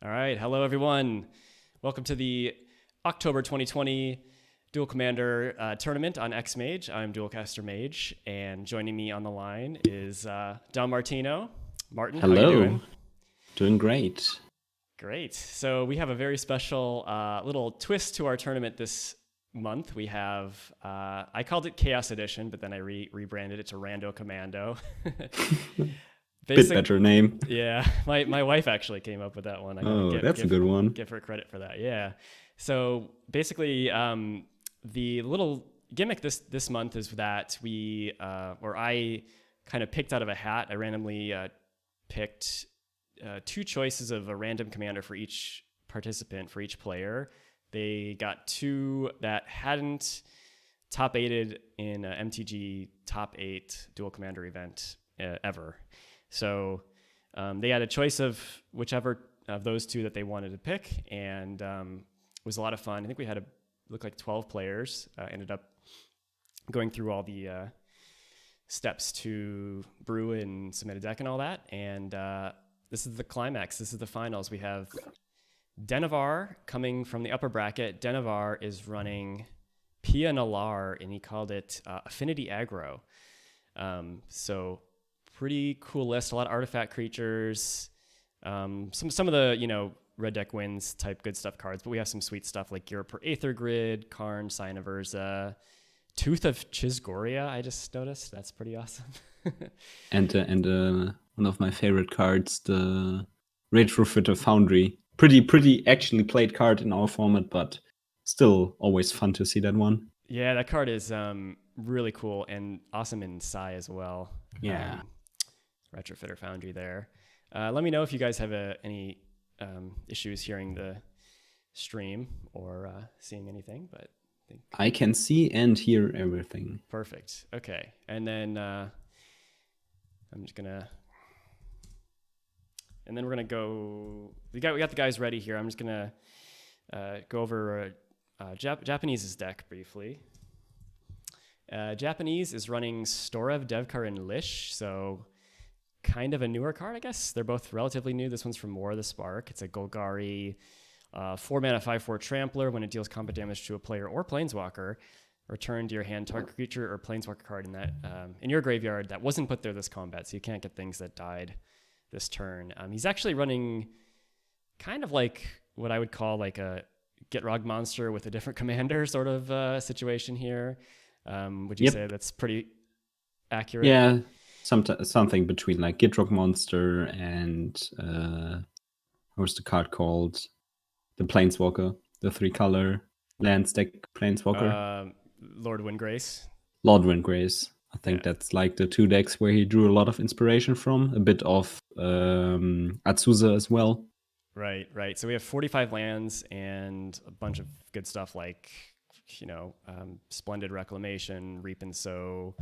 All right. Hello, everyone. Welcome to the October 2020 Duel Commander tournament on XMage. I'm Duelcaster Mage, and joining me on the line is Don Martino. Martin, Hello. how are you doing? Doing great. Great. So we have a very special little twist to our tournament this month. We have, I called it Chaos Edition, but then I rebranded it to Rando Commando. Bit better name. Yeah, my wife actually came up with that one. That's a good one. Give her credit for that. Yeah. So basically, the little gimmick this month is that I kind of picked out of a hat. I randomly picked two choices of a random commander for each participant, for each player. They got two that hadn't top 8'd in a MTG top 8 Duel Commander event ever. So they had a choice of whichever of those two that they wanted to pick, and it was a lot of fun. I think we had look like 12 players. Ended up going through all the steps to brew and submit a deck and all that. And this is the climax. This is the finals. We have Denovar coming from the upper bracket. Denovar is running Pia Nalaar, and he called it Affinity Aggro. So pretty cool list. A lot of artifact creatures. Some of the red deck wins type good stuff cards, but we have some sweet stuff like Gear per Aether Grid, Karn, Sign of Urza, Tooth of Chisgoria. I just noticed that's pretty awesome. and one of my favorite cards, the Retrofitter Foundry. Pretty actually played card in our format, but still always fun to see that one. Yeah, that card is really cool and awesome in Sai as well. Yeah. Retrofitter Foundry there. Let me know if you guys have any issues hearing the stream or seeing anything, but I can see and hear everything. Perfect. Okay. And then we're gonna go. We got the guys ready here. I'm just gonna go over Japanese's deck briefly. Japanese is running Storrev, Devkarin Lich, so kind of a newer card, I guess. They're both relatively new. This one's from War of the Spark. It's a Golgari 4-mana 5/4 Trampler. When it deals combat damage to a player or planeswalker, return to your hand target creature or planeswalker card in your graveyard that wasn't put there this combat, so you can't get things that died this turn. He's actually running kind of like what I would call like a Get Rog monster with a different commander sort of situation here. Would you say that's pretty accurate? Yeah, something between like Gitrog Monster and what's the card called? The Planeswalker, the 3-color land stack Planeswalker. Lord Windgrace. Lord Windgrace. I think that's like the two decks where he drew a lot of inspiration from. A bit of Atsuza as well. Right. So we have 45 lands and a bunch of good stuff like, Splendid Reclamation, Reap and Sow.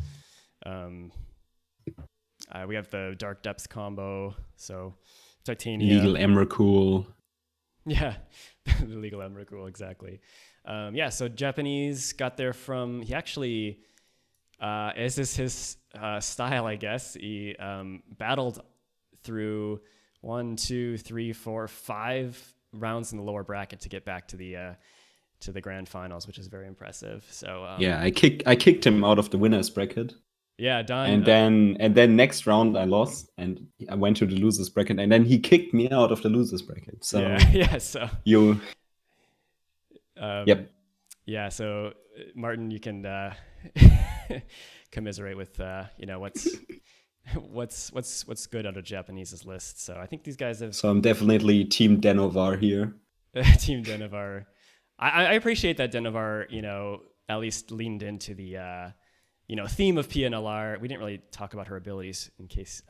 We have the Dark Depths combo, so Titania. Legal Emrakul. Yeah, the Legal Emrakul, exactly. So Japanese got there from, he actually, this is his style, I guess. He battled through 1, 2, 3, 4, 5 rounds in the lower bracket to get back to the grand finals, which is very impressive. So I kicked him out of the winners bracket. Yeah, Don. And then next round I lost, and I went to the losers bracket, and then he kicked me out of the losers bracket. So So you. Yep. Yeah. So Martin, you can commiserate with what's good out of Japanese's list. So I think these guys have. So I'm definitely Team Denovar here. Team Denovar. I appreciate that Denovar, at least leaned into the. Theme of Pia Nalaar. We didn't really talk about her abilities in case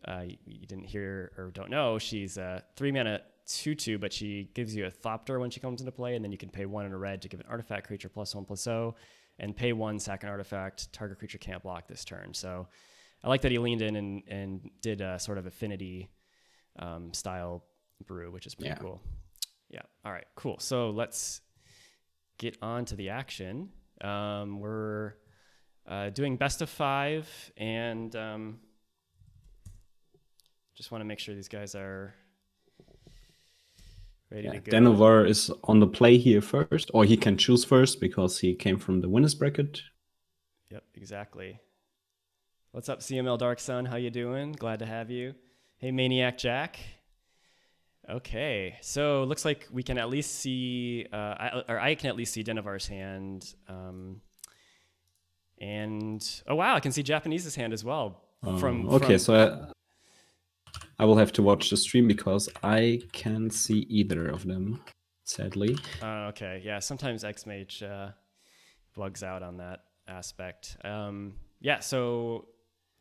you didn't hear or don't know. She's a 3-mana 2/2, but she gives you a Thopter when she comes into play, and then you can pay 1 in a red to give an artifact creature +1/+0, and pay 1, sack an artifact. Target creature can't block this turn. So I like that he leaned in and did a sort of affinity style brew, which is pretty cool. Yeah. All right. Cool. So let's get on to the action. We're doing best of 5, and just want to make sure these guys are ready to go. Denovar is on the play here first, or he can choose first because he came from the winners bracket. Yep, exactly. What's up, CML Dark Sun? How you doing? Glad to have you. Hey, Maniac Jack. Okay, so looks like we can at least see, I can at least see Denovar's hand. And oh wow, I can see Japanese's hand as well. So I will have to watch the stream because I can't see either of them, sadly. Okay, yeah, sometimes XMage bugs out on that aspect. Yeah, so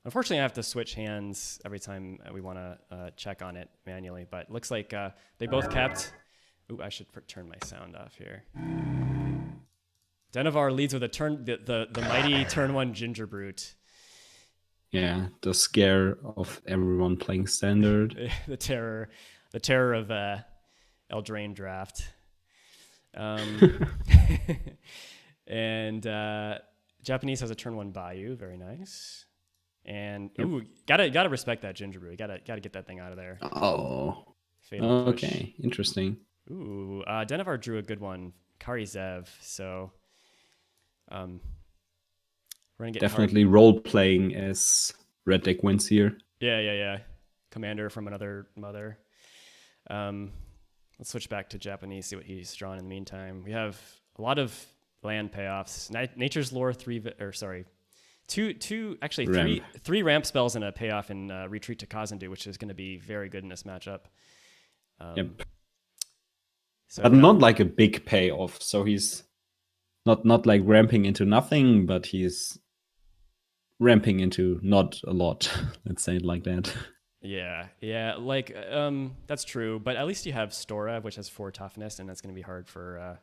unfortunately I have to switch hands every time we want to check on it manually, but looks like they both kept. Ooh, I should turn my sound off here. Denovar leads with a turn, the mighty turn 1 Ginger Brute. Yeah, the scare of everyone playing standard. the terror of Eldraine draft. And Japanese has a turn 1 Bayou, very nice. And ooh, gotta respect that Ginger Brew. Gotta get that thing out of there. Oh, Fatal push. Okay, interesting. Ooh, Denovar drew a good one, Kari Zev. So, we're gonna get definitely role playing as red deck wins here. Yeah. Commander from another mother. Let's switch back to Japanese, see what he's drawn in the meantime. We have a lot of land payoffs. Nature's Lore, three ramp spells and a payoff in Retreat to Kazandu, which is going to be very good in this matchup. Yep. So but not like a big payoff. So he's not like ramping into nothing, but he's ramping into not a lot. Let's say it like that. Yeah, like that's true. But at least you have Storrev, which has 4 toughness, and that's going to be hard for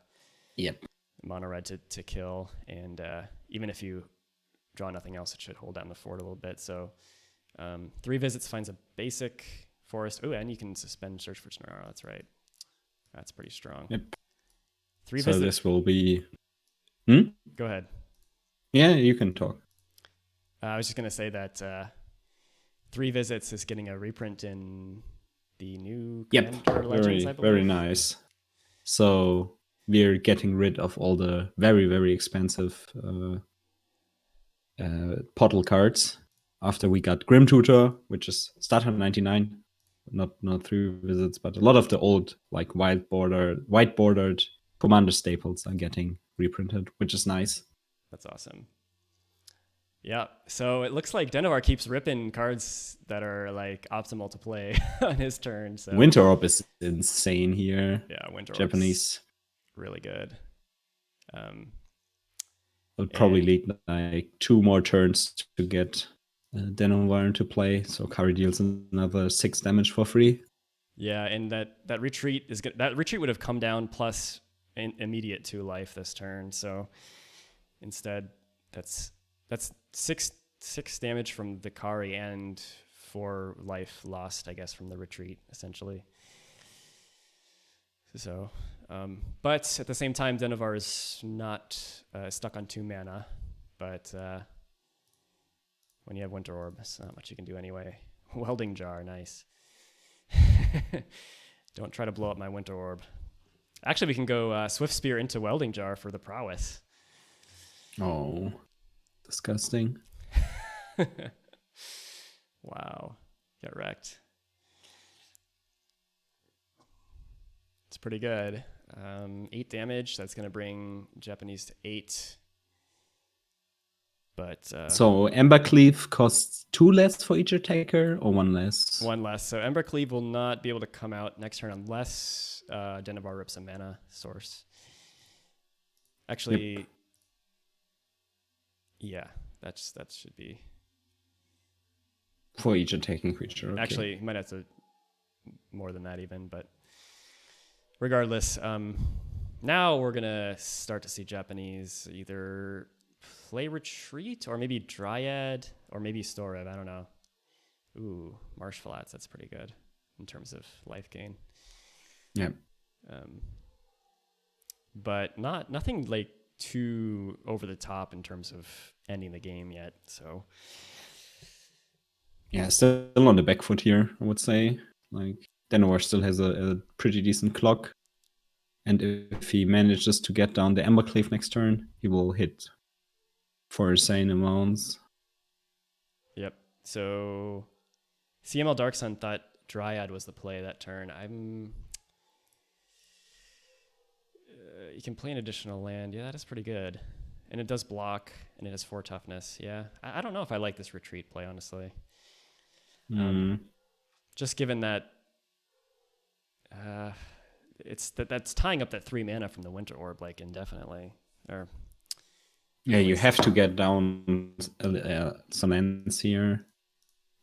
mono red to kill. And even if you draw nothing else, it should hold down the fort a little bit. So 3 visits finds a basic forest. Oh, and you can suspend search for tomorrow. That's right. That's pretty strong. Yep. 3 so visits. This will be. Go ahead. Yeah, you can talk. I was just going to say that 3 visits is getting a reprint in the new Commander Legends, I believe. Very nice. So we're getting rid of all the very, very expensive portal cards after we got Grim Tutor, which is starter 99. Not 3 visits, but a lot of the old like white bordered Commander staples are getting reprinted, which is nice. That's awesome. Yeah, so it looks like Denovar keeps ripping cards that are like optimal to play on his turn. So Winter Orb is insane here. Yeah, Winter Orb Japanese, really good. Will probably need like 2 more turns to get Denovar into play. So Kari deals another 6 damage for free. Yeah, and that retreat is good. That retreat would have come down plus immediate 2 life this turn. So instead, that's 6 damage from the Kari and 4 life lost, I guess, from the retreat, essentially. So, but at the same time, Denovar is not stuck on 2 mana. But when you have Winter Orb, there's not much you can do anyway. Welding Jar, nice. Don't try to blow up my Winter Orb. Actually, we can go Swift Spear into Welding Jar for the prowess. Oh, disgusting. Wow. Get wrecked. It's pretty good. 8 damage. That's going to bring Japanese to 8. But so Embercleave costs 2 less for each attacker, or 1 less? 1 less. So Embercleave will not be able to come out next turn unless Denovar rips a mana source. Actually, yeah, that should be for each attacking creature. Okay. Actually, you might have to more than that even, but regardless, now we're gonna start to see Japanese either play Retreat or maybe Dryad or maybe Storrev. I don't know. Ooh, Marsh Flats. That's pretty good in terms of life gain. Yeah. But nothing like too over the top in terms of ending the game yet. So yeah, still on the back foot here, I would say. Like Denovar still has a pretty decent clock. And if he manages to get down the Embercleave next turn, he will hit for insane amounts. Yep. So CML Dark Sun thought Dryad was the play that turn. You can play an additional land. Yeah, that is pretty good. And it does block, and it has 4 toughness. Yeah, I don't know if I like this retreat play, honestly. Just given that that's tying up that 3 mana from the Winter Orb like indefinitely. Or yeah, you have to get down some ends here,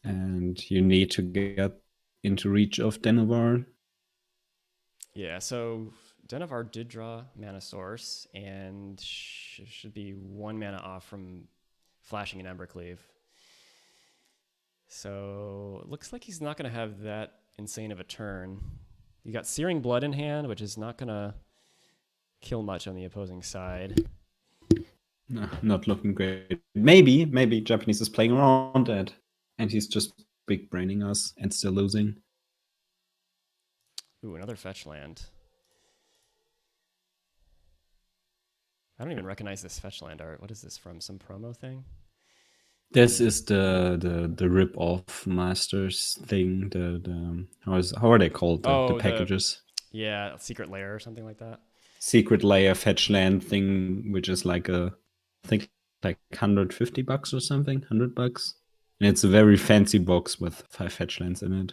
and you need to get into reach of Denovar. Yeah, so Denovar did draw mana source and should be 1 mana off from flashing an Embercleave. So it looks like he's not going to have that insane of a turn. You got Searing Blood in hand, which is not going to kill much on the opposing side. No, not looking great. Maybe Japanese is playing around that, and he's just big braining us and still losing. Ooh, another fetch land. I don't even recognize this fetch land art. What is this from? Some promo thing? This is the rip off masters thing. How are they called? The packages. Yeah, Secret Lair or something like that. Secret Lair fetch land thing, which is like I think like $150 or something, $100. And it's a very fancy box with 5 fetch lands in it.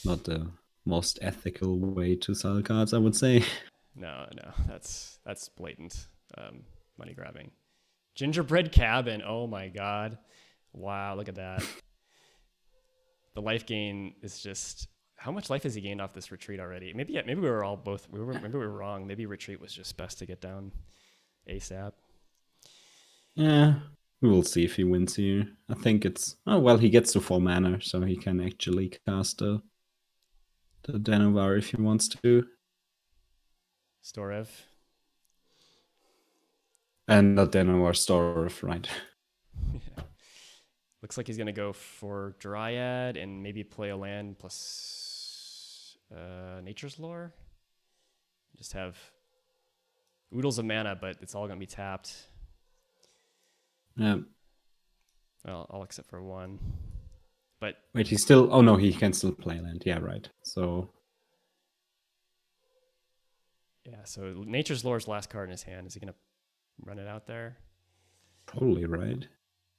Not the most ethical way to sell cards, I would say. No, that's blatant money grabbing. Gingerbread Cabin. Oh my god! Wow, look at that. The life gain is just. How much life has he gained off this retreat already? Maybe we were all both. Maybe we were wrong. Maybe retreat was just best to get down ASAP. Yeah, we will see if he wins here. I think it's he gets to 4 mana, so he can actually cast the Denovar if he wants to. Storrev. And not Denovar, Storrev, right? Yeah. Looks like he's gonna go for Dryad and maybe play a land plus Nature's Lore. Just have oodles of mana, but it's all gonna be tapped. Yeah. Well, all except for 1. But wait, he still? Oh no, he can still play land. Yeah, right. So. Yeah, so Nature's Lore's last card in his hand. Is he gonna run it out there? Probably, right?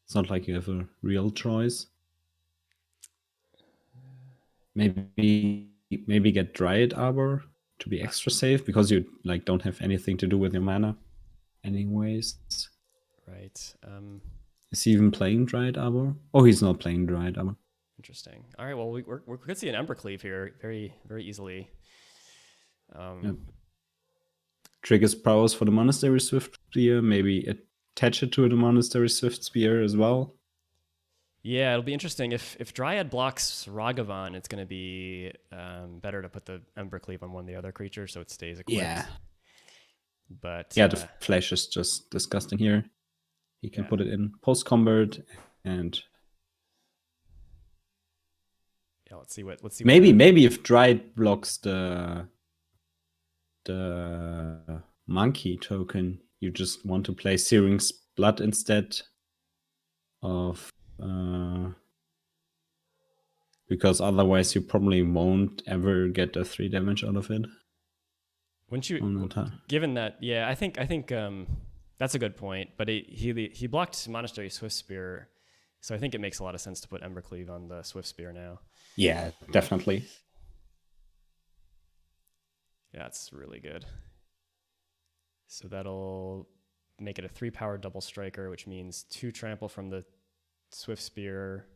It's not like you have a real choice. Maybe get Dryad Arbor to be extra safe because you like don't have anything to do with your mana, anyways. Right. Is he even playing Dryad Arbor? Oh, he's not playing Dryad Arbor. Interesting. All right. Well, we could see an Embercleave here very, very easily. Yep. Triggers prowess for the Monastery Swift Spear. Maybe attach it to the Monastery Swift Spear as well. Yeah, it'll be interesting. If Dryad blocks Ragavan, it's going to be better to put the Embercleave on one of the other creatures so it stays equipped. Yeah. But yeah, the flash is just disgusting here. He can put it in post-combat and... Yeah, let's see. Maybe if Dryad blocks the monkey token, you just want to play Searing Blood instead of... because otherwise you probably won't ever get a 3 damage out of it. Wouldn't you? Given that, yeah, I think that's a good point. But he blocked Monastery Swift Spear, so I think it makes a lot of sense to put Embercleave on the Swift Spear now. Yeah, definitely. Yeah, it's really good. So that'll make it a 3-power double striker, which means 2 trample from the Swift Spear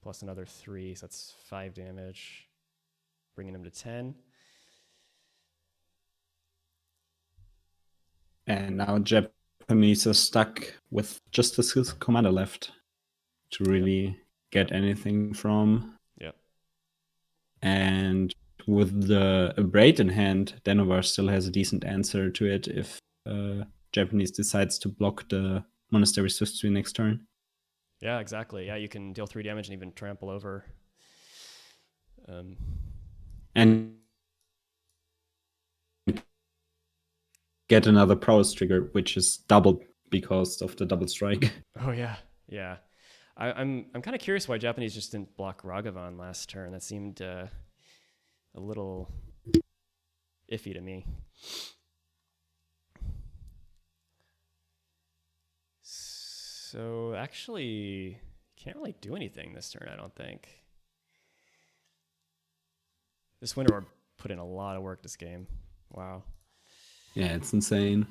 plus another 3, so that's 5 damage, bringing him to 10. And now Japanese are stuck with just his commander left to really get anything from. Yep. And with the Abrade in hand, Denovar still has a decent answer to it if Japanese decides to block the Monastery Swift Spear next turn. Yeah, exactly. Yeah, you can deal 3 damage and even trample over. and get another prowess trigger, which is doubled because of the double strike. Oh yeah, yeah. I'm kind of curious why Japanese just didn't block Ragavan last turn. That seemed a little iffy to me. So actually, can't really do anything this turn, I don't think. This Winter Orb put in a lot of work this game. Wow. Yeah, it's insane.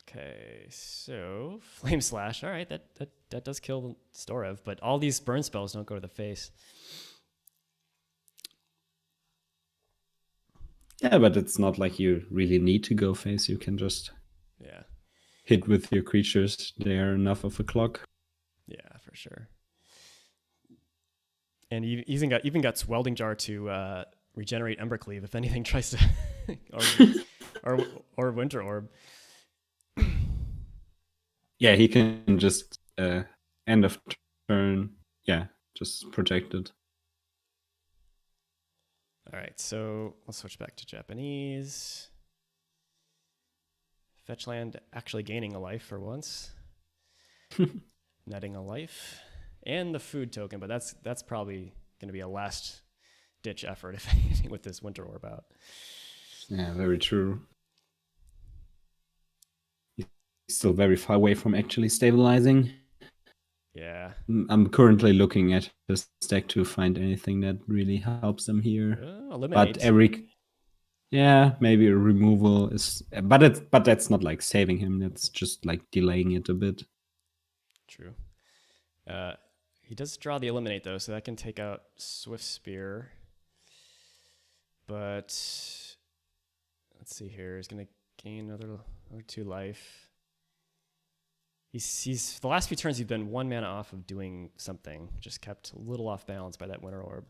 Okay, so Flame Slash. All right, that does kill Storrev, but all these burn spells don't go to the face. Yeah, but it's not like you really need to go face. You can just hit with your creatures. They are enough of a clock. Yeah, for sure. And he even got Welding Jar to regenerate Embercleave if anything tries to, or Winter Orb. Yeah, he can just end of turn. Yeah, just protect it. All right, so let's switch back to Japanese. Fetch land actually gaining a life for once. Netting a life. And the food token, but that's probably going to be a last ditch effort, if anything, with this Winter Orb out. Yeah, very true. He's still very far away from actually stabilizing. Yeah. I'm currently looking at the stack to find anything that really helps them here. Eliminate. But maybe a removal is, but that's not like saving him. That's just like delaying it a bit. True. He does draw the eliminate though, so that can take out Swift Spear. But let's see here. He's gonna gain another 2 life. He's the last few turns he's been 1 mana off of doing something. Just kept a little off balance by that Winter Orb.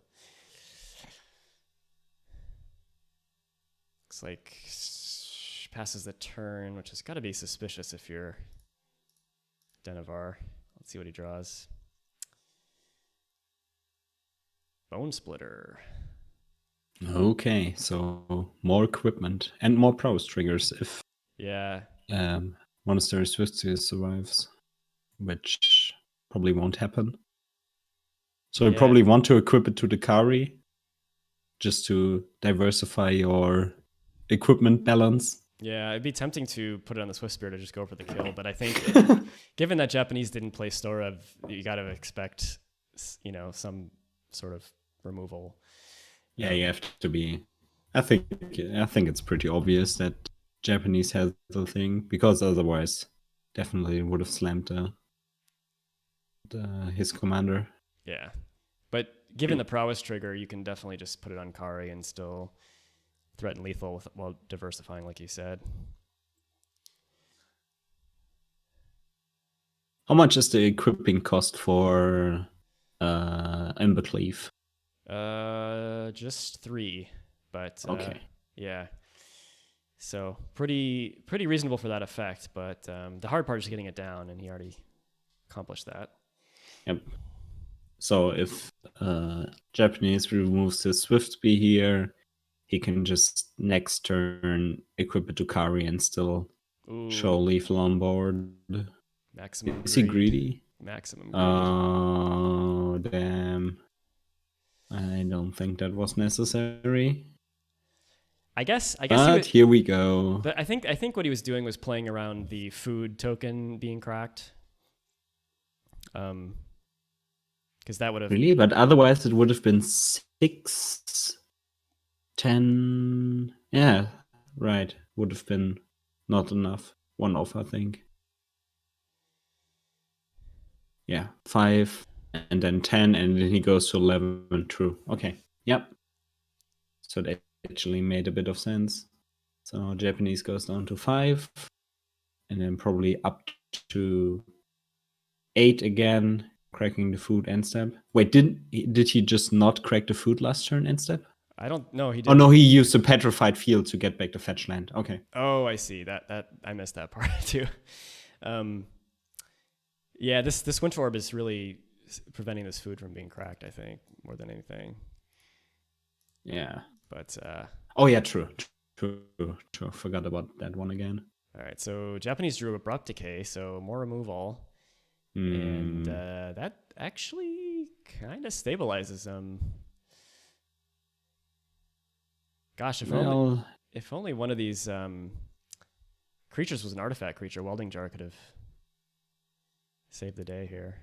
Looks like passes the turn, which has got to be suspicious if you're Denovar. Let's see what he draws. Bone Splitter. Okay, so more equipment and more prowess triggers if Monster Swiftly survives, which probably won't happen. So you probably want to equip it to the Kari just to diversify your equipment balance. Yeah, it'd be tempting to put it on the Swift Spear to just go for the kill, but I think given that Japanese didn't play Storrev, you got to expect, some sort of removal. Yeah, you have to be. I think it's pretty obvious that Japanese has the thing, because otherwise, definitely would have slammed his commander. Yeah, but given the prowess trigger, you can definitely just put it on Kari and still threaten lethal while diversifying, like you said. How much is the equipping cost for Embercleave? Just 3, but okay. Yeah. So pretty reasonable for that effect, but the hard part is getting it down, and he already accomplished that. Yep. So if Japanese removes his Swift Speed here, he can just next turn equip it to Kari and still show lethal on board. Maximum. Is he greedy? Maximum greed. Oh, damn. I don't think that was necessary. I guess. But here we go. But I think what he was doing was playing around the food token being cracked. Because that would have really, but otherwise it would have been 6, 10. Yeah, right. Would have been not enough. 1 off, I think. Yeah, 5, and then 10, and then he goes to 11. True. Okay. Yep. So that actually made a bit of sense. So Japanese goes down to 5, and then probably up to 8 again, cracking the food end step. Wait, did he just not crack the food last turn end step? I don't know. He did. Oh no, he used a petrified field to get back the fetch land. Okay. Oh, I see. That I missed that part too. Yeah, this Winter Orb is really preventing this food from being cracked, I think, more than anything. Yeah. But oh yeah, true. Forgot about that one again. all right, so Japanese drew Abrupt Decay, so more removal. And that actually kind of stabilizes them. Gosh, if only one of these creatures was an artifact creature, Welding Jar could have saved the day here.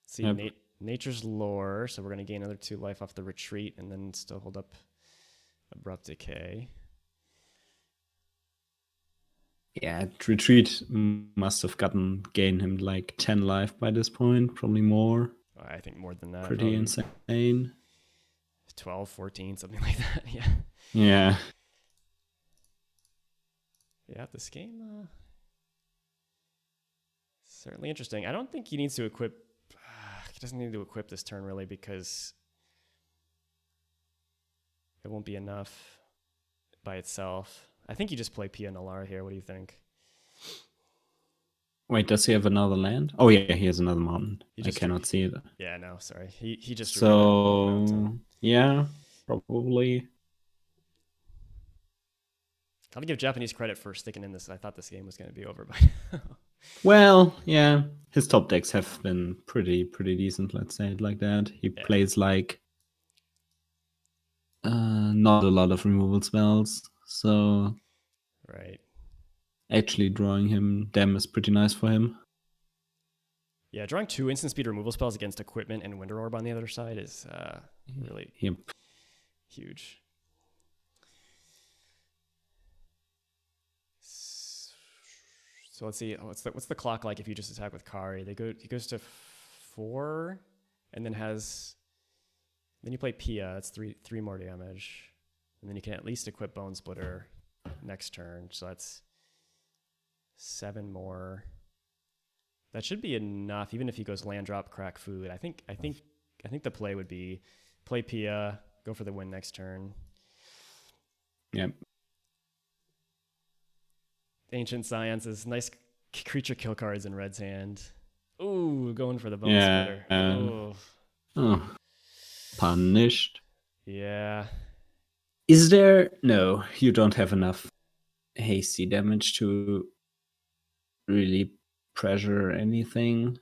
Let's see, Nature's Lore, so we're going to gain another 2 life off the retreat and then still hold up Abrupt Decay. Yeah, retreat must have gained him like 10 life by this point, probably more. I think more than that. Pretty insane. 12, 14, something like that. Yeah. Yeah. Yeah, this game certainly interesting. I don't think he needs to equip. He doesn't need to equip this turn really because it won't be enough by itself. I think you just play Pia Nalaar here. What do you think? Wait, does he have another land? Oh yeah, he has another mountain. I cannot see it. Yeah, no, sorry. He just so yeah, probably. Gotta give Japanese credit for sticking in this. I thought this game was going to be over by now. Well, yeah, his top decks have been pretty decent. Let's say it like that. He plays like not a lot of removal spells, so right. Actually, drawing them is pretty nice for him. Yeah, drawing 2 instant speed removal spells against equipment and Winter Orb on the other side is really huge. So let's see. What's the clock like if you just attack with Kari? He goes to 4, and then you play Pia. That's 3 more damage, and then you can at least equip Bone Splitter next turn. So that's 7 more. That should be enough, even if he goes land drop, crack food. I think the play would be play Pia, go for the win next turn. Yep. Ancient Science is nice creature kill cards in Red's hand. Ooh, going for the Bone Splitter. Oh. Punished. Yeah. Is there? No, you don't have enough hasty damage to really pressure anything.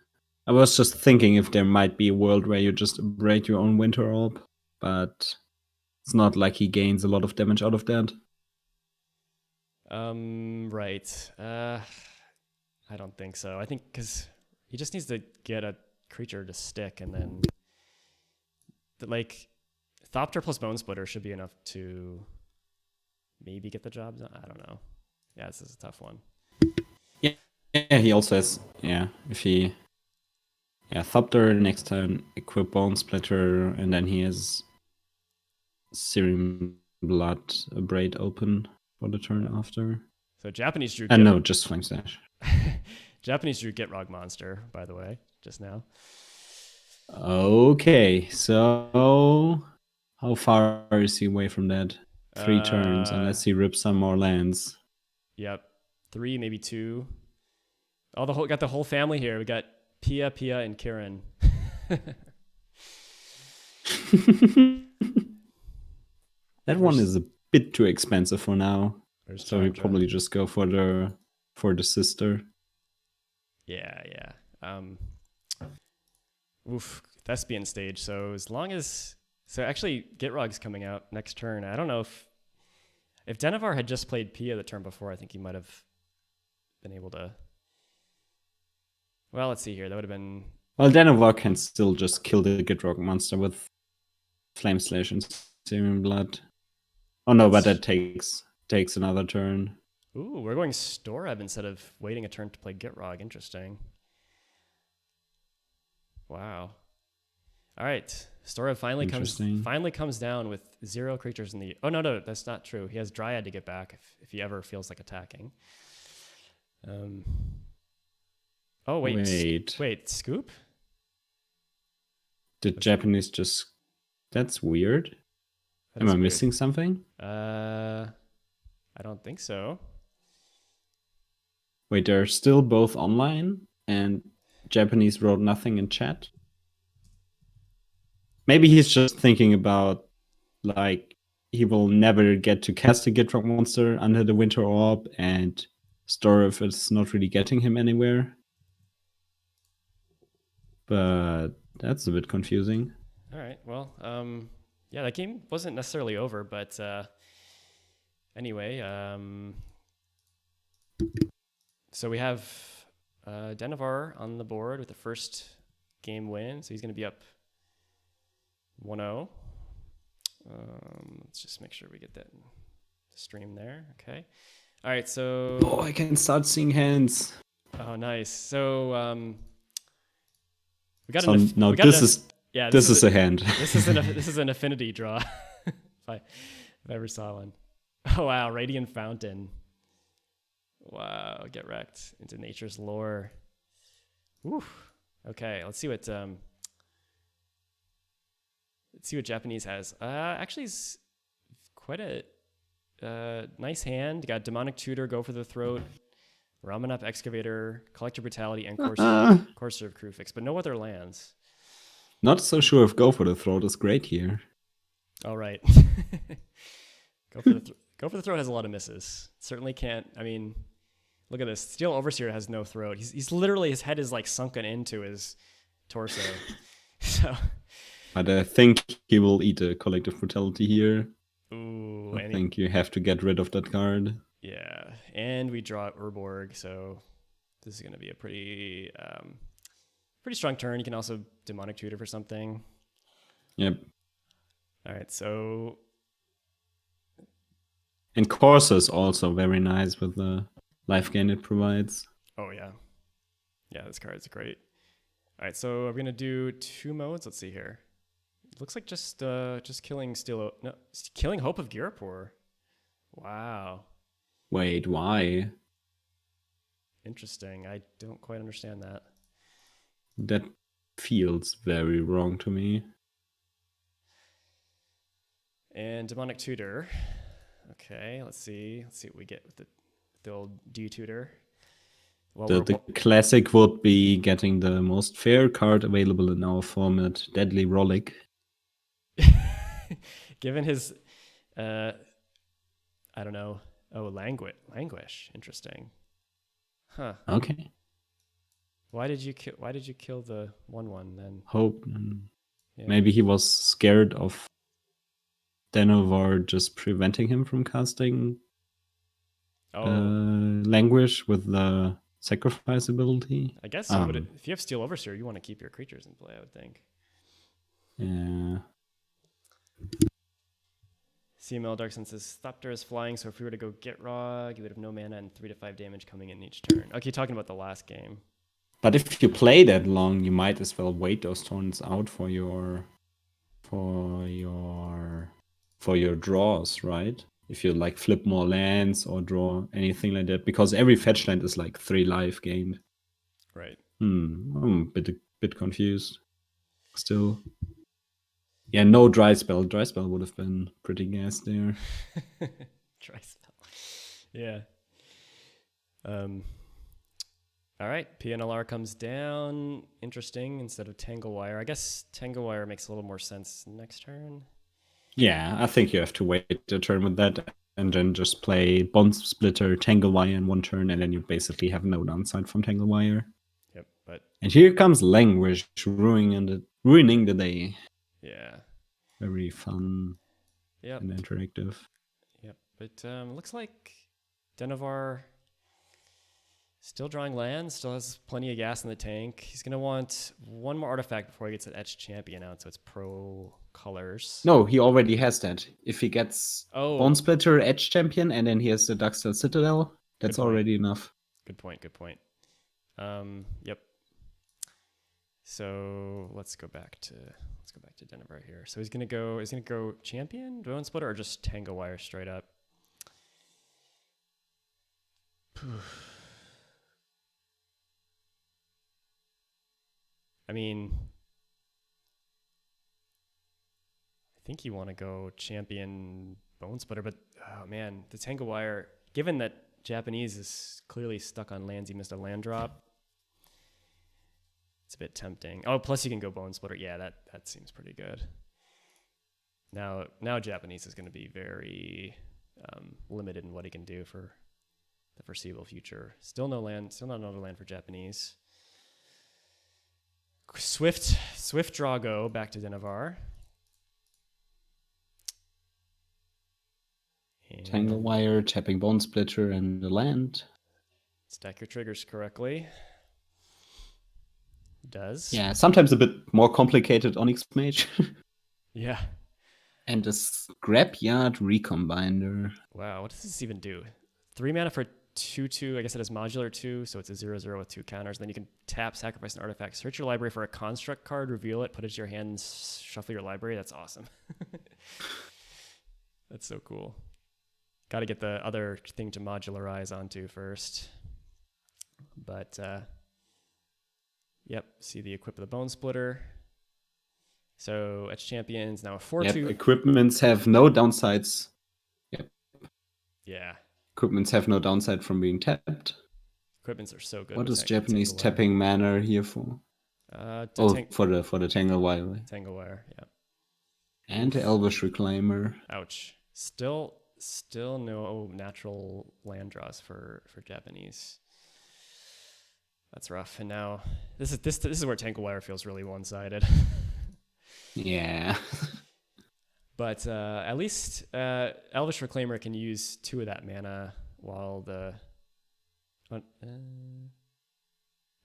I was just thinking if there might be a world where you just break your own Winter Orb, but it's not like he gains a lot of damage out of that. Right. I don't think so. I think because he just needs to get a creature to stick, and then Thopter plus Bone Splitter should be enough to maybe get the job done. I don't know. Yeah, this is a tough one. Yeah, he also has, if he, Thopter next turn, equip Bone Splitter, and then he has Searing Blood Braid open for the turn after. So Japanese drew... no, just Flame Slash. Japanese drew Gitrog Monster, by the way, just now. Okay, so how far is he away from that? 3 turns, unless he rips some more lands. Yep, 3, maybe 2. Got the whole family here. We got Pia, and Kieran. That one is a bit too expensive for now. So we probably just go for the sister. Yeah. Oof, Thespian stage. So actually Gitrog's coming out next turn. I don't know if Denovar had just played Pia the turn before, I think he might have been able to. Well, let's see here. That would have been... Well, Denovar can still just kill the Gitrog monster with Flame Slash and Searing Blood. Oh no, but that takes another turn. Ooh, we're going Storrev instead of waiting a turn to play Gitrog. Interesting. Wow. All right. Storrev finally comes down with 0 creatures in the... Oh, no, that's not true. He has Dryad to get back if he ever feels like attacking. Oh, wait, Scoop? Did Japanese just... That's weird. Am I missing something? I don't think so. Wait, they're still both online and Japanese wrote nothing in chat? Maybe he's just thinking about like he will never get to cast a Gitrog monster under the Winter Orb, and Storrev is not really getting him anywhere. But that's a bit confusing. All right. Well, yeah, that game wasn't necessarily over, but anyway, so we have Denovar on the board with the first game win. So he's going to be up 1-0. Let's just make sure we get that stream there. Okay. All right. So. Oh, I can start seeing hands. Oh, nice. So we got So an. now we got this an, is yeah. this is a hand. This is an affinity draw. if I ever saw one. Oh wow, Radiant Fountain. Wow, get wrecked into nature's lore. Woo. Okay, let's see what Japanese has. Actually, it's quite a nice hand. You got Demonic Tutor, Go for the Throat, Ramen Up Excavator, Collector Brutality, and Courser of Krufix, but no other lands. Not so sure if Go for the Throat is great here. All right. Go for the Throat has a lot of misses. Certainly can't. I mean, look at this. Steel Overseer has no throat. He's literally, his head is like sunken into his torso. So. But I think he will eat a Collective Brutality here. Ooh. I think you have to get rid of that card. Yeah, and we draw Urborg, so this is going to be a pretty strong turn. You can also Demonic Tutor for something. Yep. All right, so. And Courser is also very nice with the life gain it provides. Oh, yeah. Yeah, this card is great. All right, so we're going to do 2 modes. Let's see here. It looks like just killing killing Hope of Girapur. Wow. Wait, why? Interesting. I don't quite understand that. That feels very wrong to me. And Demonic Tutor. Okay, let's see what we get with the old D-Tutor. Well, the classic would be getting the most fair card available in our format, Deadly Rollick. Given his, I don't know. Oh, Languish. Interesting. Huh. Okay. Why did you kill the 1/1 then? Hope. Yeah. Maybe he was scared of Denovar just preventing him from casting Languish with the sacrifice ability. I guess you would, if you have Steel Overseer, you want to keep your creatures in play, I would think. Yeah. CML Darkson says Thopter is flying, so if we were to go Gitrog, you would have no mana and 3 to 5 damage coming in each turn. Okay, talking about the last game. But if you play that long, you might as well wait those turns out for your draws, right? If you like flip more lands or draw anything like that, because every fetch land is like 3 life gained. Right. I'm a bit confused. Still. Yeah, no dry spell. Dry spell would have been pretty gas there. Dry spell. Yeah. All right, Pia Nalaar comes down. Interesting, instead of Tangle Wire. I guess Tangle Wire makes a little more sense next turn. Yeah, I think you have to wait a turn with that and then just play Bond Splitter, Tangle Wire in one turn, and then you basically have no downside from Tangle Wire. Yep, but... And here comes Languish, ruining the day. Yeah. Very fun and interactive. Yep, but looks like Denovar still drawing lands, still has plenty of gas in the tank. He's going to want 1 more artifact before he gets an Etched Champion out, so it's pro colors. No, he already has that. If he gets Bone Splitter, Etched Champion, and then he has the Duxtel Citadel, that's already enough. Good point. Yep. So let's go back to Denovar here. So he's gonna go Champion, Bone Splitter, or just Tangle Wire straight up. I mean, I think you want to go Champion Bone Splitter, but oh man, the Tangle Wire, given that Japanese is clearly stuck on lands, he missed a land drop. It's a bit tempting. Oh, plus you can go Bone Splitter. Yeah, that seems pretty good. Now Japanese is going to be very limited in what he can do for the foreseeable future. Still not another land for Japanese. Swift draw go back to Denovar. Tangle Wire, tapping Bone Splitter, and the land. Stack your triggers correctly. Does. Yeah, sometimes a bit more complicated on XMage. Yeah. And a Scrapyard Recombiner. Wow, what does this even do? 3 mana for 2/2. I guess it has modular 2, so it's a 0/0 with 2 counters. Then you can tap, sacrifice an artifact, search your library for a construct card, reveal it, put it to your hand, and shuffle your library. That's awesome. That's so cool. Got to get the other thing to modularize onto first. But, yep, see the equip of the Bone Splitter. So, Etch Champions, now a 4/2. Yep, equipments have no downsides. Yep. Yeah. Equipments have no downside from being tapped. Equipments are so good. What is Japanese tapping mana here for? For the Tangle Wire. Tangle Wire, yeah. And the Elvish Reclaimer. Ouch. Still no natural land draws for Japanese. That's rough. And now this is where Tangle Wire feels really one-sided. Yeah. But at least Elvish Reclaimer can use 2 of that mana while the...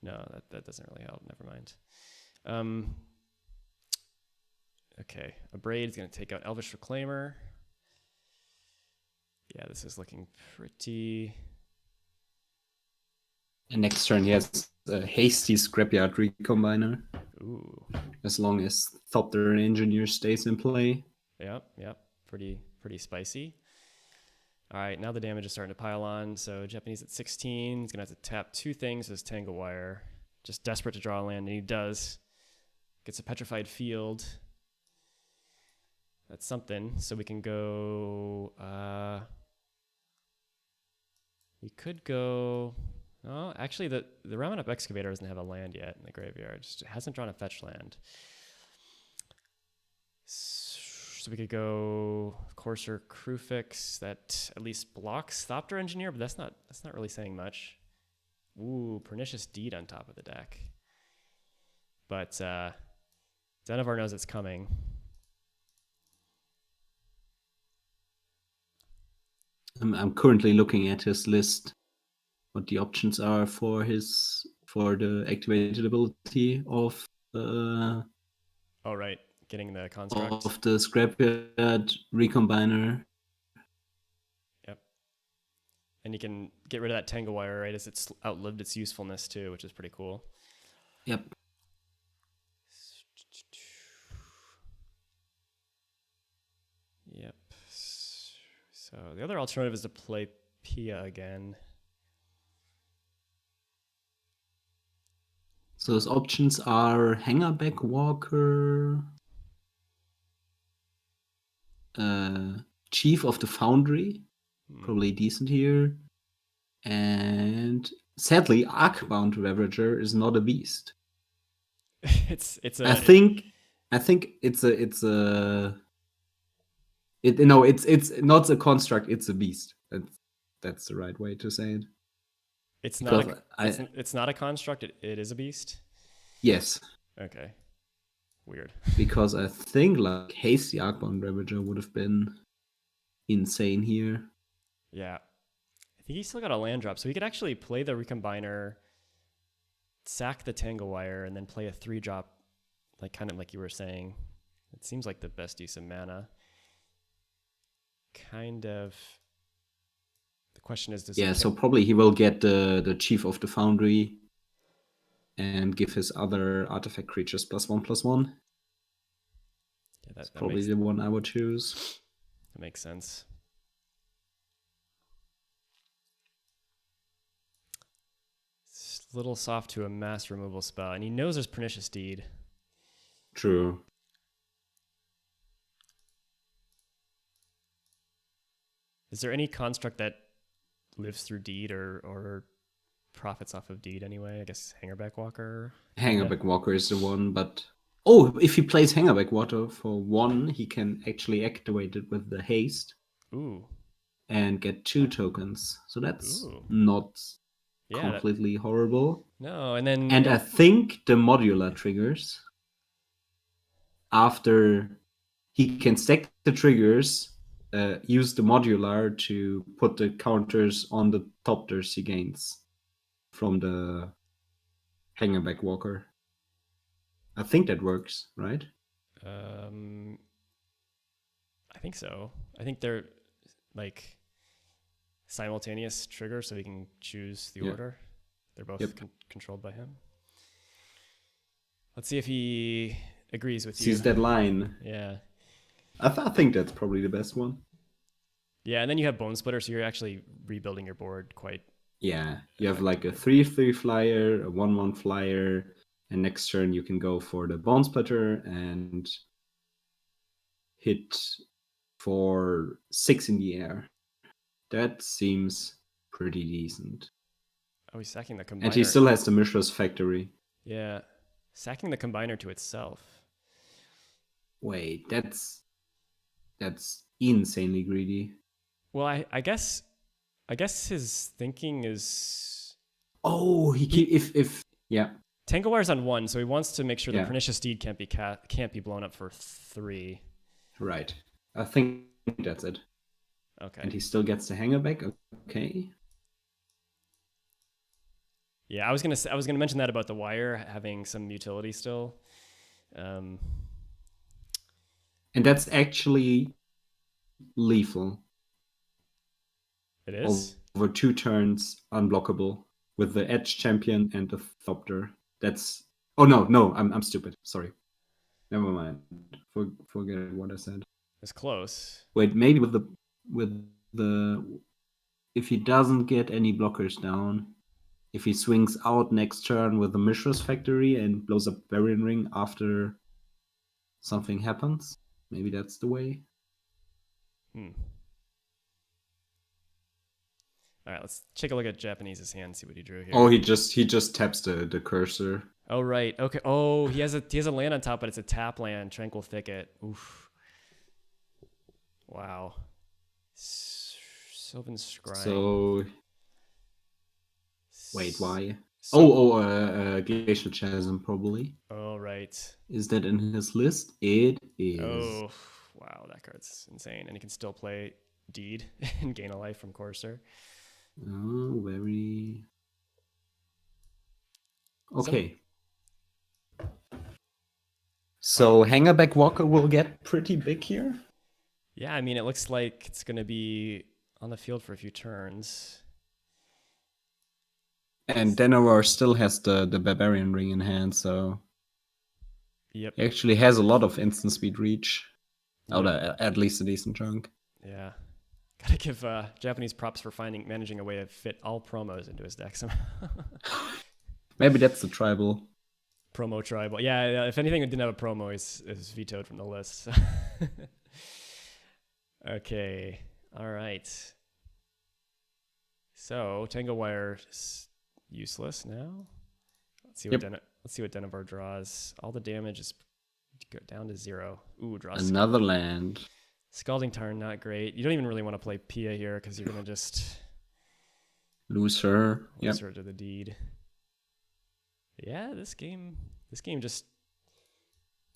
no, that doesn't really help. Never mind. Okay, Abrade is going to take out Elvish Reclaimer. Yeah, this is looking pretty... And next turn he has a hasty Scrapyard Recombiner. Ooh. As long as Thopter Engineer stays in play. Yep. Pretty spicy. All right, now the damage is starting to pile on. So Japanese at 16. He's going to have to tap 2 things with his Tangle Wire. Just desperate to draw a land, and he does. Gets a Petrified Field. That's something. So we can go... we could go... Oh, actually, the Ramen Up Excavator doesn't have a land yet in the graveyard. Just hasn't drawn a fetch land. So we could go Courser Crewfix that at least blocks Thopter Engineer, but that's not really saying much. Ooh, Pernicious Deed on top of the deck. But Denovar knows it's coming. I'm currently looking at his list. What the options are for the activated ability of right, getting the construct of the Scrapyard Recombiner. Yep. And you can get rid of that Tangle Wire, right, as it's outlived its usefulness too, which is pretty cool. Yep. Yep. So the other alternative is to play Pia again. So those options are Hangerback Walker, Chief of the Foundry, probably decent here, and sadly, Arcbound Ravager is not a beast. It's I think it's not a construct. It's a beast. That's the right way to say it. It's not a construct. It is a beast. Yes. Okay. Weird. Because I think like Hasty Arcbound Ravager would have been insane here. Yeah. I think he still got a land drop, so he could actually play the Recombiner, sack the Tangle Wire, and then play a 3-drop, kind of like you were saying. It seems like the best use of mana. Kind of. The question is, so probably he will get the Chief of the Foundry and give his other artifact creatures +1/+1. Yeah, that's probably the one I would choose. That makes sense. It's a little soft to a mass removal spell, and he knows there's Pernicious Deed. True. Is there any construct that lives through Deed or profits off of Deed anyway? I guess Hangerback Walker. Hangerback Walker is the one, but Oh, if he plays Hangerback Water for 1, he can actually activate it with the haste. Ooh. And get 2 tokens. So that's Ooh. not Yeah. completely horrible. No, and then... And I think the modular triggers, after he can stack the triggers, use the modular to put the counters on the topters he gains from the Hangerback Walker. I think that works, right? I think so. I think they're like simultaneous triggers, so he can choose the order. They're both controlled by him. Let's see if he agrees with you. Sees that line. Yeah. I think that's probably the best one. Yeah, and then you have Bone Splitter, so you're actually rebuilding your board quite... Yeah, you have like a 3/3 flyer, a 1/1 flyer, and next turn you can go for the Bone Splitter and hit for 6 in the air. That seems pretty decent. Oh, he's sacking the Combiner. And he still has the Mishra's Factory. Yeah, sacking the Combiner to itself. Wait, that's insanely greedy. Well, I guess his thinking is... Oh, if Tangowire's on 1, so he wants to make sure the Pernicious Steed can't be blown up for 3. Right. I think that's it. Okay. And he still gets the Hangerback. Okay. Yeah, I was gonna mention that about the wire having some utility still. And that's actually lethal. It is? Over 2 turns, unblockable with the Edge Champion and the Thopter. That's... Oh, no, I'm stupid. Sorry. Never mind. Forget what I said. It's close. Wait, maybe with the... If he doesn't get any blockers down, if he swings out next turn with the Mishra's Factory and blows up Varian Ring after something happens, maybe that's the way. All right, let's take a look at Japanese's hand and see what he drew here. Oh, he just taps the cursor. Oh, right. Okay. Oh, he has a land on top, but it's a tap land, Tranquil Thicket. Oof. Wow. Sylvan Scrying. So wait, why? Glacial Chasm probably. Oh, right. Is that in his list? It is. Oh, wow, that card's insane. And he can still play Deed and gain a life from Courser. Oh, very... Okay. So Hangerback Walker will get pretty big here? Yeah, I mean, it looks like it's going to be on the field for a few turns. And Denovar still has the Barbarian Ring in hand, so... Yep. He actually has a lot of instant speed reach. Yep. At least a decent chunk. Yeah. Gotta give Japanese props for managing a way to fit all promos into his deck somehow. Maybe that's the tribal. Promo tribal. Yeah, if anything didn't have a promo, is vetoed from the list. Okay. All right. So Tango Wire is useless now. Let's see what Denovar draws. All the damage is down to 0. Ooh, draws another land. Scalding Tarn, not great. You don't even really want to play Pia here because you're gonna just lose her. Lose her to the Deed. Yeah, this game just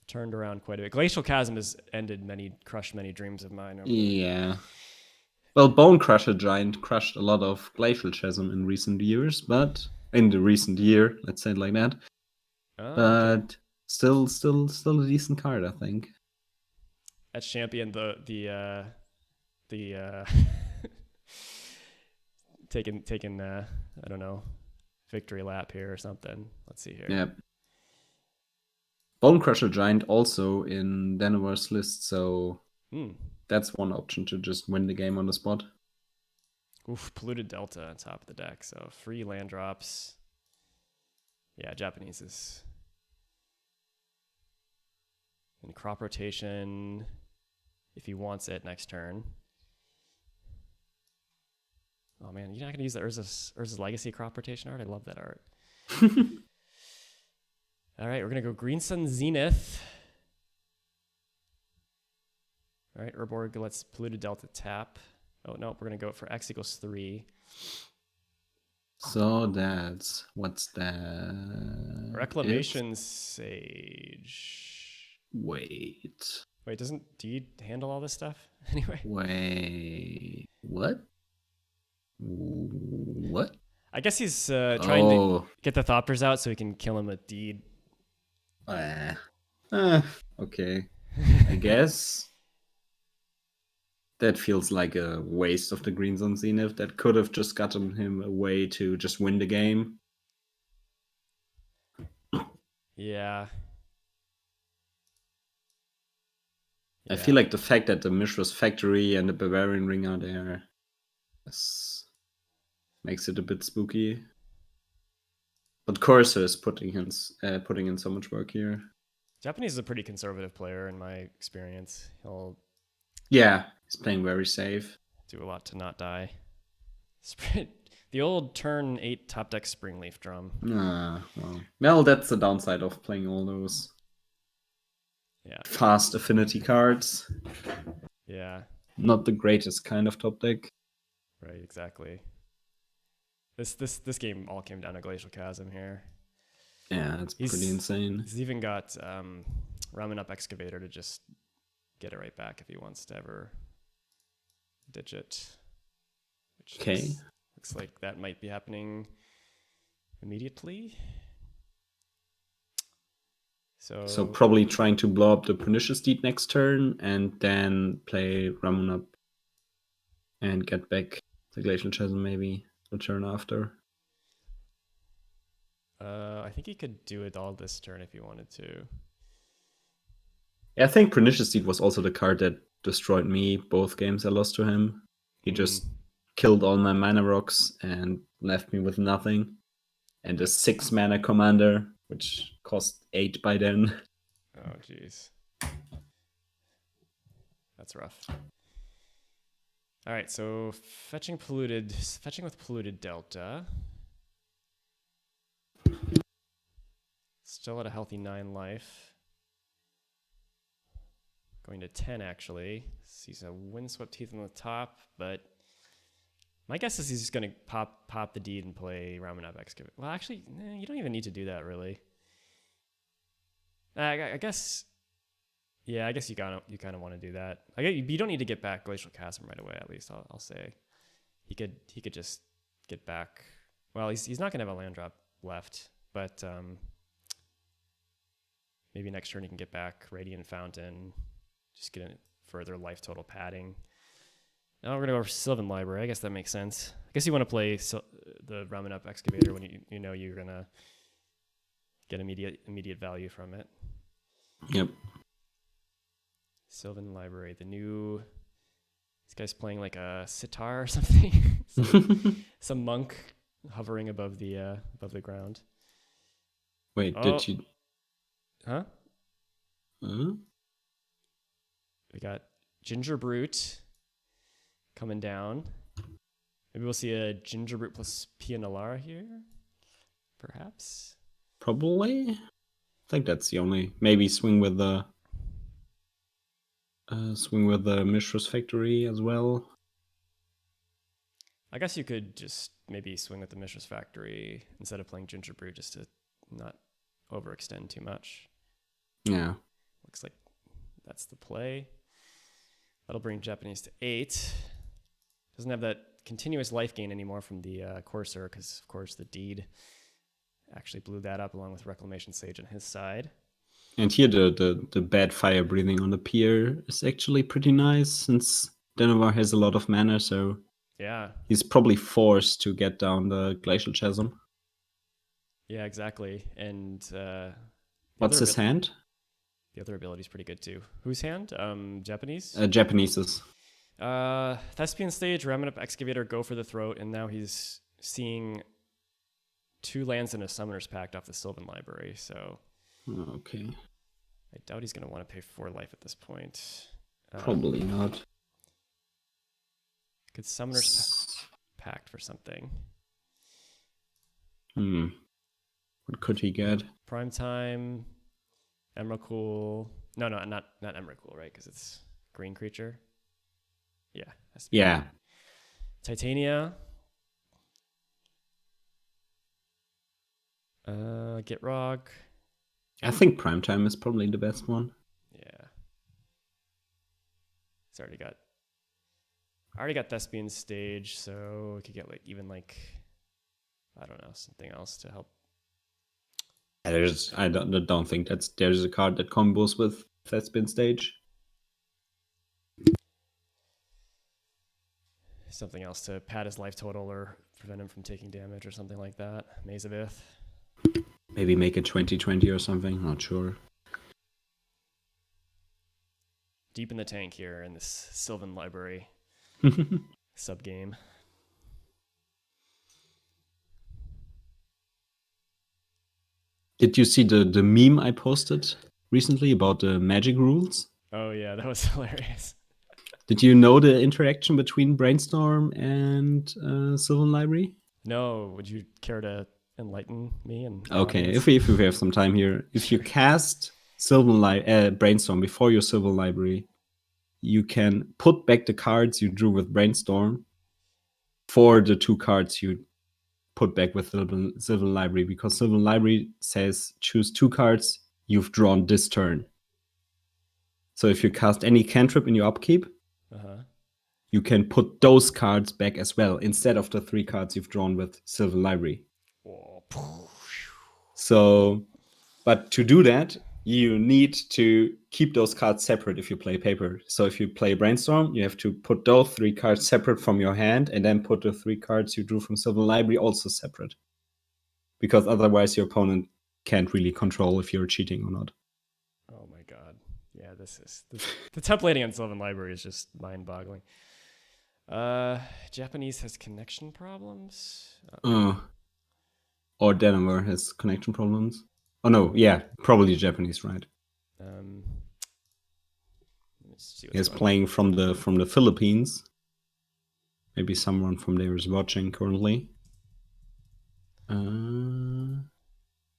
turned around quite a bit. Glacial Chasm has crushed many dreams of mine. Yeah. Well, Bone Crusher Giant crushed a lot of Glacial Chasm in recent years, but in the recent year, let's say it like that. But still a decent card, I think. That's champion the taking I don't know, victory lap here or something. Let's see here. Yeah. Bone Crusher Giant also in Denovar's list, so that's one option to just win the game on the spot. Oof, Polluted Delta on top of the deck, so free land drops. Yeah, Japanese is in crop rotation if he wants it next turn. Oh man, you're not gonna use the Urza's Legacy crop rotation art? I love that art. All right, we're going to go Green Sun Zenith. All right, Urborg lets Polluted Delta tap. Oh, no, we're going to go for X equals 3. So that's... What's that? Reclamation Sage. Wait. Wait, doesn't Deed handle all this stuff anyway? Wait. What? What? I guess he's trying to get the Thopters out so he can kill him with Deed. Okay. I guess. That feels like a waste of the Greens on Zenith. That could have just gotten him a way to just win the game. Yeah. I feel like the fact that the Mishra's Factory and the Bavarian Ring are there makes it a bit spooky. But Corsair is putting in so much work here. Japanese is a pretty conservative player in my experience. Yeah, he's playing very safe. Do a lot to not die. The old turn 8 top deck Springleaf Drum. Well, that's the downside of playing all those fast affinity cards. Yeah. Not the greatest kind of top deck. Right, exactly. This game all came down to Glacial Chasm here. Yeah, that's pretty insane. He's even got Ramen Up Excavator to just get it right back if he wants to ever ditch it. Okay. Looks like that might be happening immediately. So probably trying to blow up the Pernicious Deed next turn and then play Ramen Up and get back the Glacial Chasm maybe the turn after. I think he could do it all this turn if he wanted to. Yeah, I think Pernicious Deed was also the card that destroyed me both games I lost to him. He just killed all my mana rocks and left me with nothing. And a 6 mana commander, which cost 8 by then. Oh, jeez. That's rough. All right, so fetching with Polluted Delta. Still at a healthy 9 life. Going to 10, actually. Sees a Windswept Teeth on the top, but my guess is he's just going to pop the Deed and play Ramen Up Excavate. Well, actually, you don't even need to do that, really. I guess... Yeah, I guess you kind of want to do that. You don't need to get back Glacial Chasm right away. At least I'll say he could just get back. Well, he's not gonna have a land drop left, but maybe next turn he can get back Radiant Fountain, just get a further life total padding. Now we're gonna go for Sylvan Library. I guess that makes sense. I guess you want to play the Ramen Up Excavator when you know you're gonna get immediate value from it. Yep. Sylvan Library, this guy's playing like a sitar or something. some monk hovering above the ground. Wait, did you? Huh? Huh? We got Ginger Brute coming down. Maybe we'll see a Ginger Brute plus Pia Nalaar here, perhaps. Probably. I think that's the only. Maybe swing with the Mishra's Factory as well. I guess you could just maybe swing with the Mishra's Factory instead of playing Ginger Brew just to not overextend too much. Yeah. Looks like that's the play. That'll bring Japanese to 8. Doesn't have that continuous life gain anymore from the Corsair because, of course, the Deed actually blew that up along with Reclamation Sage on his side. And here the bad fire breathing on the pier is actually pretty nice since Denovar has a lot of mana, so yeah, he's probably forced to get down the Glacial Chasm. Yeah, exactly. And what's his hand? The other ability is pretty good too. Whose hand? Japanese? Japanese's. Thespian Stage, Ramen Up Excavator, go for the throat, and now he's seeing 2 lands and a Summoner's Pact off the Sylvan Library, so... Okay. I doubt he's going to want to pay 4 life at this point. Probably not. Could Summoner's Pact for something. What could he get? Primetime, Emrakul. No, not Emrakul, right? Because it's green creature. Yeah. Yeah. Titania. Gitrog. I think Primetime is probably the best one. Yeah. It's already got Thespian Stage, so we could get I don't know, something else to help. I don't think there's a card that combos with Thespian Stage. Something else to pad his life total or prevent him from taking damage or something like that. Maze of Ith. Maybe make it 20/20 or something. Not sure. Deep in the tank here in this Sylvan Library sub-game. Did you see the meme I posted recently about the magic rules? Oh yeah, that was hilarious. Did you know the interaction between Brainstorm and Sylvan Library? No, would you care to enlighten me? Okay, if we have some time here, if you cast Sylvan Brainstorm before your Sylvan Library, you can put back the cards you drew with Brainstorm for the 2 cards you put back with Sylvan Library, because Sylvan Library says choose 2 cards you've drawn this turn. So if you cast any cantrip in your upkeep, you can put those cards back as well instead of the 3 cards you've drawn with Sylvan Library. So, but to do that, you need to keep those cards separate if you play paper. So if you play Brainstorm, you have to put those 3 cards separate from your hand and then put the 3 cards you drew from Sylvan Library also separate. Because otherwise your opponent can't really control if you're cheating or not. Oh my god. Yeah, the templating on Sylvan Library is just mind-boggling. Japanese has connection problems. Or Denovar has connection problems. Oh no, yeah, probably Japanese, right? He's playing from the Philippines. Maybe someone from there is watching currently.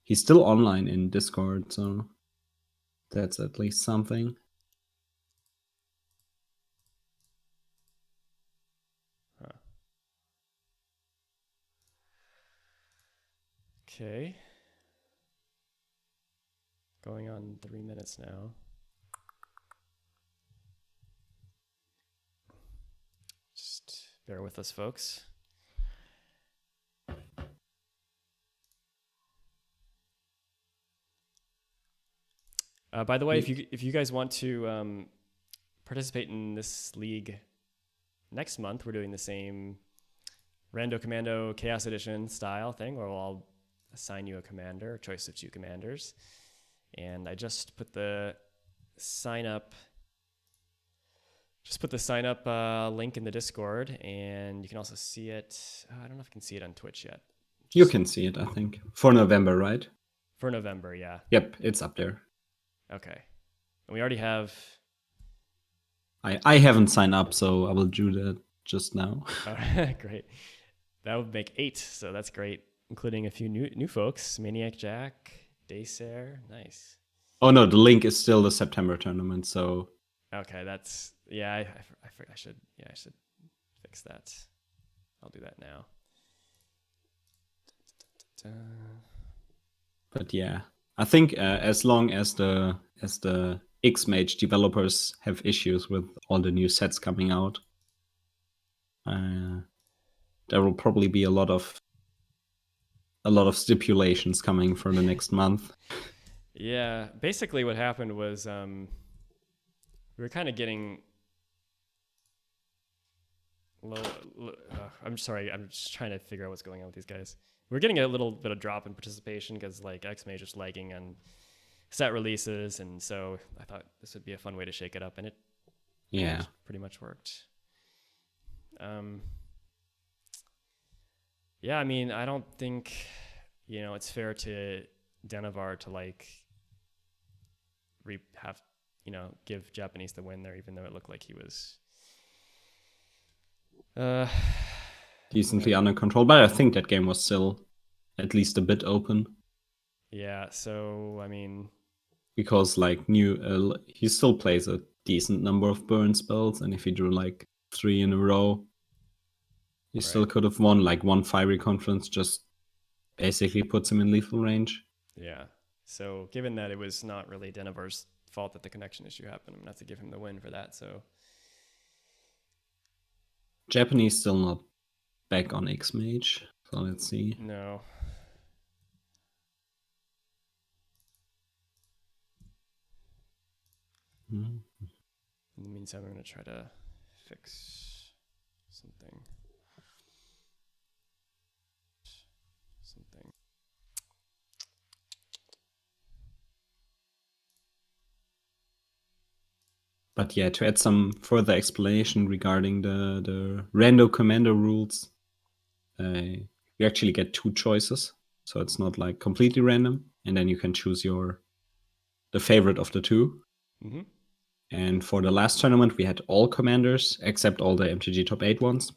He's still online in Discord, so that's at least something. Okay. Going on 3 minutes now. Just bear with us, folks. By the way, if you guys want to participate in this league next month, we're doing the same Rando Commando Chaos Edition style thing where I'll assign you a commander, a choice of 2 commanders. And I just put the sign up link in the Discord, and you can also see it. I don't know if you can see it on Twitch yet. You can see it, I think. For November, right? For November, yeah. Yep, it's up there. Okay. And we already have... I haven't signed up, so I will do that just now. Great. That would make 8, so that's great. Including a few new folks. Maniac Jack, Dayser, nice. Oh no, the link is still the September tournament, so... Okay, that's... Yeah, I should fix that. I'll do that now. But yeah, I think as long as the XMage developers have issues with all the new sets coming out, there will probably be a lot of stipulations coming for the next month. Yeah, basically what happened was we were kind of getting low. I'm sorry, I'm just trying to figure out what's going on with these guys. We're getting a little bit of drop in participation because like XMage is lagging on set releases, and so I thought this would be a fun way to shake it up, and it pretty much worked. Yeah, I mean, I don't think it's fair to Denovar to give Japanese the win there, even though it looked like he was decently under control. But I think that game was still at least a bit open. Yeah, so I mean, because like he still plays a decent number of burn spells, and if he drew like 3 in a row, he still could have won. Like one Fiery Conference just basically puts him in lethal range. yeah. So given that it was not really Denovar's fault that the connection issue happened, I'm gonna have to give him the win for that. So Japanese still not back on XMage, so let's see. no. In the meantime, I'm gonna try to fix something. But yeah, to add some further explanation regarding the Rando Commander rules, you actually get 2 choices, so it's not like completely random, and then you can choose the favorite of the 2. Mm-hmm. And for the last tournament, we had all commanders except all the MTG top 8 ones.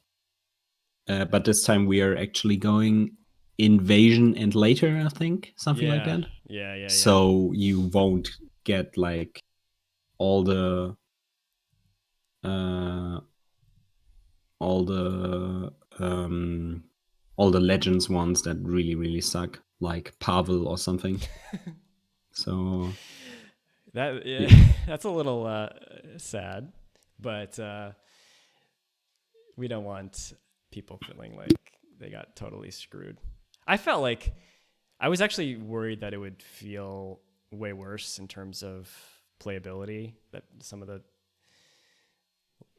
But this time we are actually going invasion and later, I think, something like that. Yeah. So you won't get like all the legends ones that really suck, like Pavel or something. So that's a little sad, but we don't want people feeling like they got totally screwed. I felt like I was actually worried that it would feel way worse in terms of playability, that some of the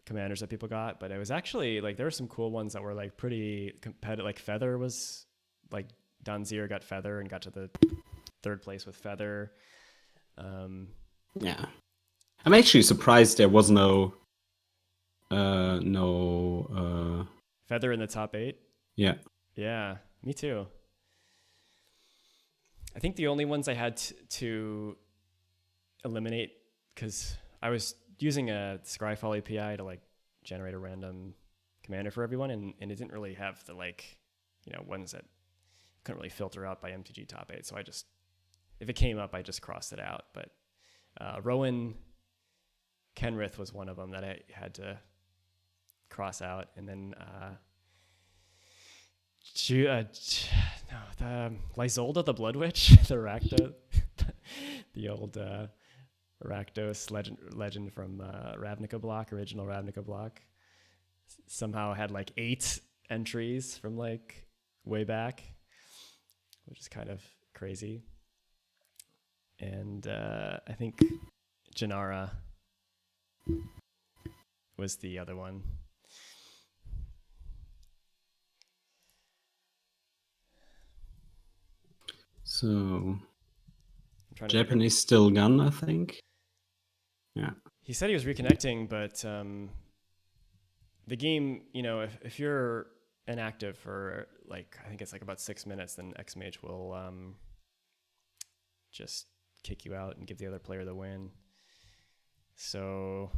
commanders that people got, but it was actually like there were some cool ones that were like pretty competitive. Like Feather was like Danzir got Feather and got to the 3rd place with Feather. Yeah, I'm actually surprised there was no Feather in the top 8. Yeah, me too. I think the only ones I had to eliminate, because I was using a Scryfall API to like generate a random commander for everyone, and it didn't really have the like, ones that couldn't really filter out by MTG top 8. So I just, if it came up, I just crossed it out. But Rowan Kenrith was one of them that I had to cross out, and then the Lysolda, the Blood Witch, the Rakdos, the old Rakdos legend from Ravnica block, original Ravnica block, somehow had like 8 entries from like way back, which is kind of crazy. And I think Janara was the other one. So Japanese still gone, I think. Yeah. He said he was reconnecting, but the game, if you're inactive for like, I think it's like about 6 minutes, then XMage will just kick you out and give the other player the win. So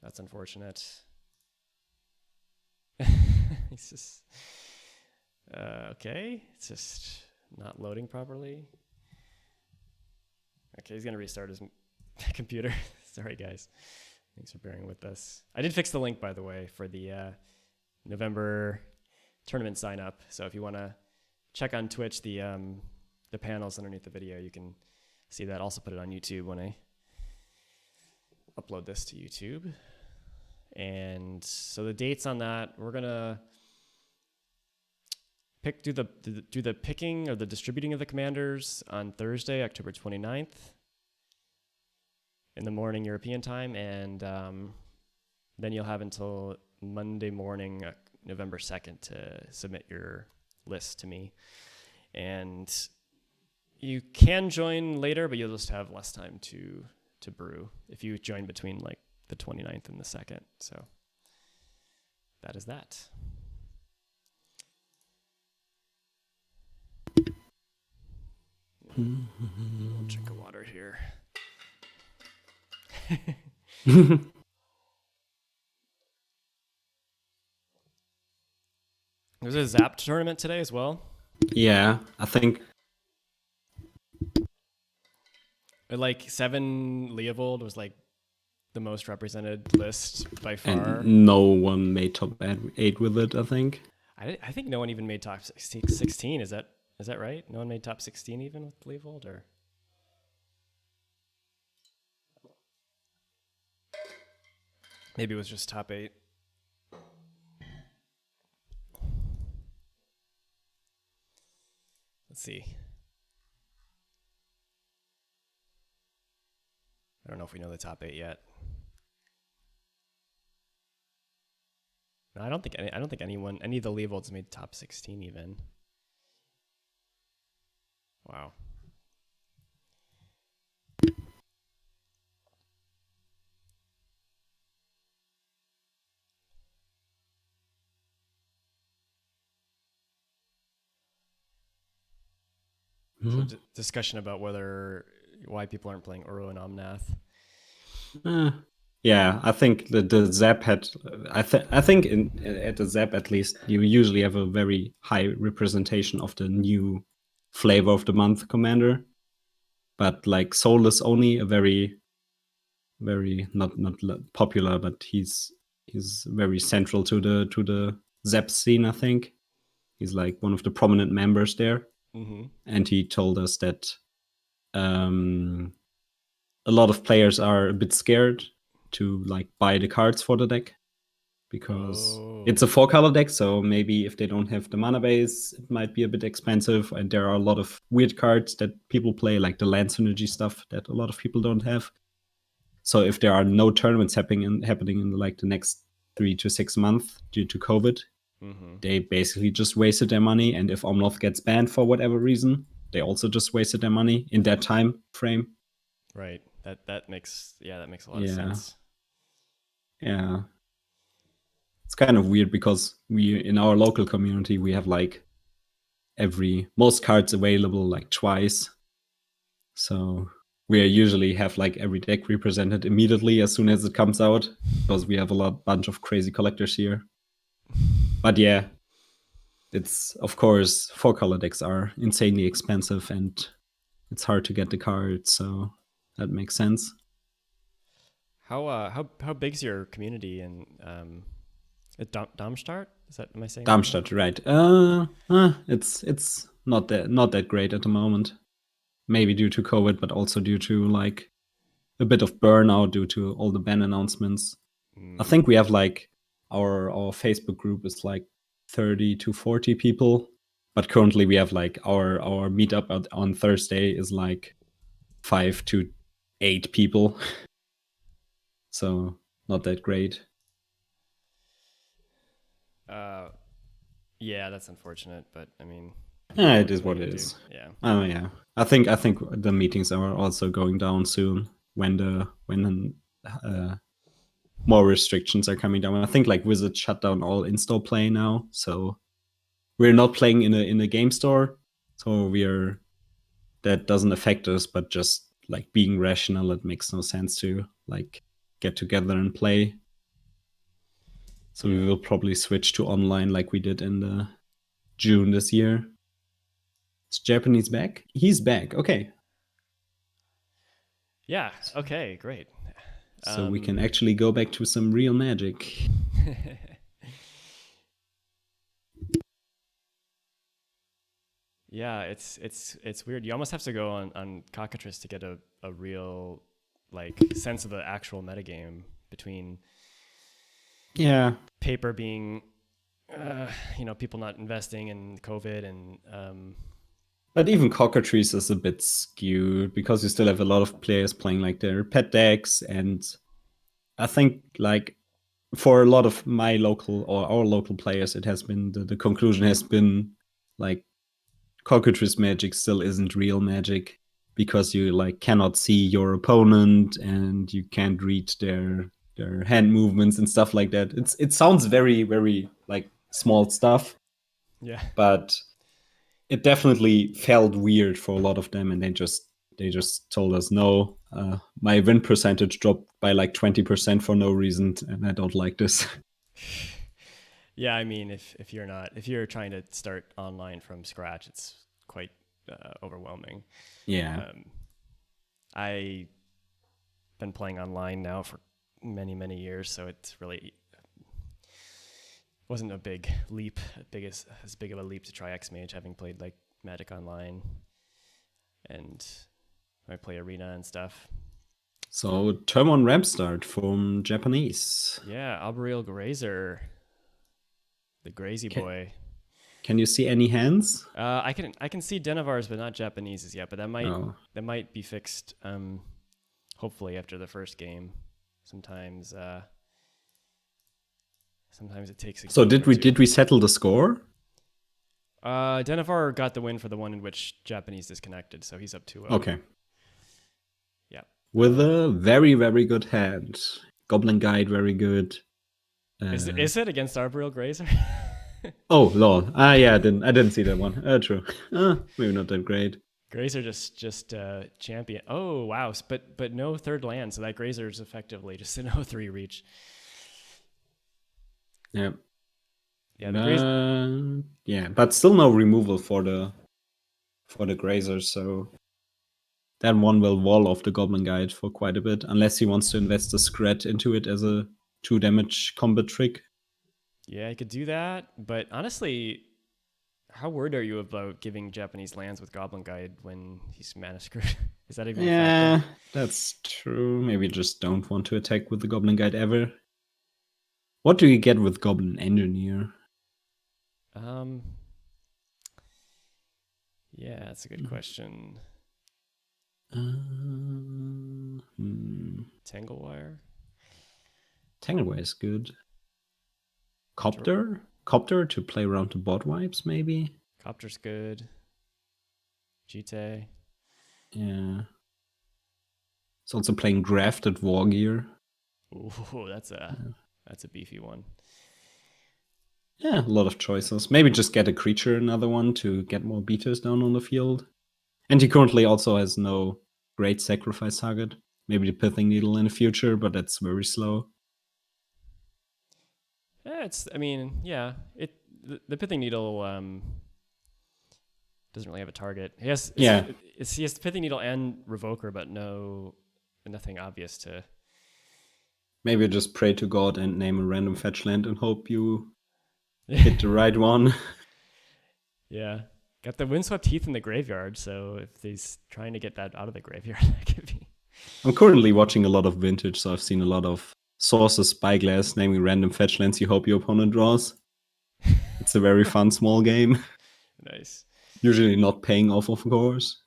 that's unfortunate. He's just okay. It's just not loading properly. Okay, he's gonna restart his computer. Sorry, guys. Thanks for bearing with us. I did fix the link, by the way, for the November tournament sign up. So if you want to check on Twitch the panels underneath the video, you can see that. Also put it on YouTube when I upload this to YouTube. And so the dates on that, we're gonna do the picking or the distributing of the commanders on Thursday, October 29th in the morning European time, and then you'll have until Monday morning, November 2nd, to submit your list to me. And you can join later, but you'll just have less time to brew if you join between like the 29th and the 2nd. So that is that. I'll drink of water here. There's a Zap tournament today as well. Yeah, I think Like 7 Leovold was like the most represented list by far. And no one made top 8 with it, I think. I think no one even made top 16. Is that right? No one made top 16 even with Leovold, or maybe it was just top 8. Let's see. I don't know if we know the top 8 yet. No, I don't think any of the Leovolds made top 16 even. Wow. So discussion about why people aren't playing Uro and Omnath. Yeah, I think the Zap had. I think at the Zap at least you usually have a very high representation of the new flavor of the month commander, but like Soul is only a very not popular, but he's very central to the Zap scene. I think he's like one of the prominent members there, and he told us that a lot of players are a bit scared to like buy the cards for the deck because it's a 4-color deck, so maybe if they don't have the mana base, it might be a bit expensive, and there are a lot of weird cards that people play, like the land synergy stuff that a lot of people don't have. So if there are no tournaments happening in like the next 3 to 6 months due to COVID, they basically just wasted their money, and if Omloth gets banned for whatever reason, they also just wasted their money in that time frame. Right. That makes a lot of sense. Yeah. It's kind of weird because we in our local community we have like most cards available like twice. So we usually have like every deck represented immediately as soon as it comes out because we have bunch of crazy collectors here. But yeah, it's of course 4-color decks are insanely expensive and it's hard to get the cards, so that makes sense. How big's your community in Darmstadt? Am I saying Darmstadt, right? It's not that great at the moment. Maybe due to COVID, but also due to like a bit of burnout due to all the ban announcements. I think we have like our Facebook group is like 30 to 40 people, but currently we have like our meetup on Thursday is like 5 to 8 people. So not that great. Yeah, that's unfortunate, but I mean, yeah, it is what it is. Yeah. Yeah. I think the meetings are also going down soon when more restrictions are coming down. I think like Wizards shut down all in-store play now, so we're not playing in a game store. So that doesn't affect us, but just like being rational, it makes no sense to like get together and play. So we will probably switch to online like we did in the June this year. Is Japanese back? He's back. Okay. Yeah. Okay. Great. So we can actually go back to some real Magic. Yeah, it's weird. You almost have to go on Cockatrice to get a real like sense of the actual metagame between paper being people not investing in COVID and but even Cockatrice is a bit skewed because you still have a lot of players playing like their pet decks, and I think like for a lot of my local or our local players, it has been the conclusion has been like Cockatrice Magic still isn't real Magic because you like cannot see your opponent and you can't read their hand movements and stuff like that. It sounds very, very like small stuff. Yeah. But it definitely felt weird for a lot of them, and they just told us no. My win percentage dropped by like 20% for no reason, and I don't like this. Yeah, I mean, if you're trying to start online from scratch, it's quite overwhelming. Yeah. I been playing online now for many years, so it's really wasn't a big leap, as big of a leap to try XMage, having played like Magic Online and I play Arena and stuff. So turn 1 ramp start from Japanese. Yeah, Arboreal Grazer, the Grazy boy. Can you see any hands? I can see Denovars, but not Japanese's yet. But that might be fixed. Hopefully after the first game. Sometimes it takes. So did we settle the score? Denovar got the win for the one in which Japanese disconnected, so he's up 2-0. Okay. Yeah. With a very, very good hand. Goblin Guide, very good. Is it against Arboreal Grazer? Oh, lol. Yeah, I didn't see that one. True. Maybe not that great. Grazer just champion. Oh, wow. But no third land, so that Grazer is effectively just an 0-3 reach. Yeah. Yeah, yeah, but still no removal for the Grazer, so that one will wall off the Goblin Guide for quite a bit, unless he wants to invest a Scrat into it as a 2 damage combat trick. Yeah, he could do that, but honestly, how worried are you about giving Japanese lands with Goblin Guide when he's mana screwed? Is that even a factor? That's true. Maybe just don't want to attack with the Goblin Guide ever. What do you get with Goblin Engineer? Yeah, that's a good question. Tanglewire? Tanglewire is good. Copter to play around the bot wipes, maybe? Copter's good. Jite. Yeah. It's also playing Grafted Wargear. Ooh, that's a beefy one. Yeah, a lot of choices. Maybe just get a creature, another one, to get more beaters down on the field. And he currently also has no great sacrifice target. Maybe the Pithing Needle in the future, but that's very slow. Yeah, the Pithing Needle doesn't really have a target. He has the Pithing Needle and Revoker, but nothing obvious to. Maybe just pray to God and name a random fetch land and hope you hit the right one. Yeah. Got the Windswept Heath in the graveyard, so if he's trying to get that out of the graveyard, that could be. I'm currently watching a lot of Vintage, so I've seen a lot of Sources Spyglass naming random fetch lands you hope your opponent draws. It's a very fun small game. Nice. Usually not paying off, of course.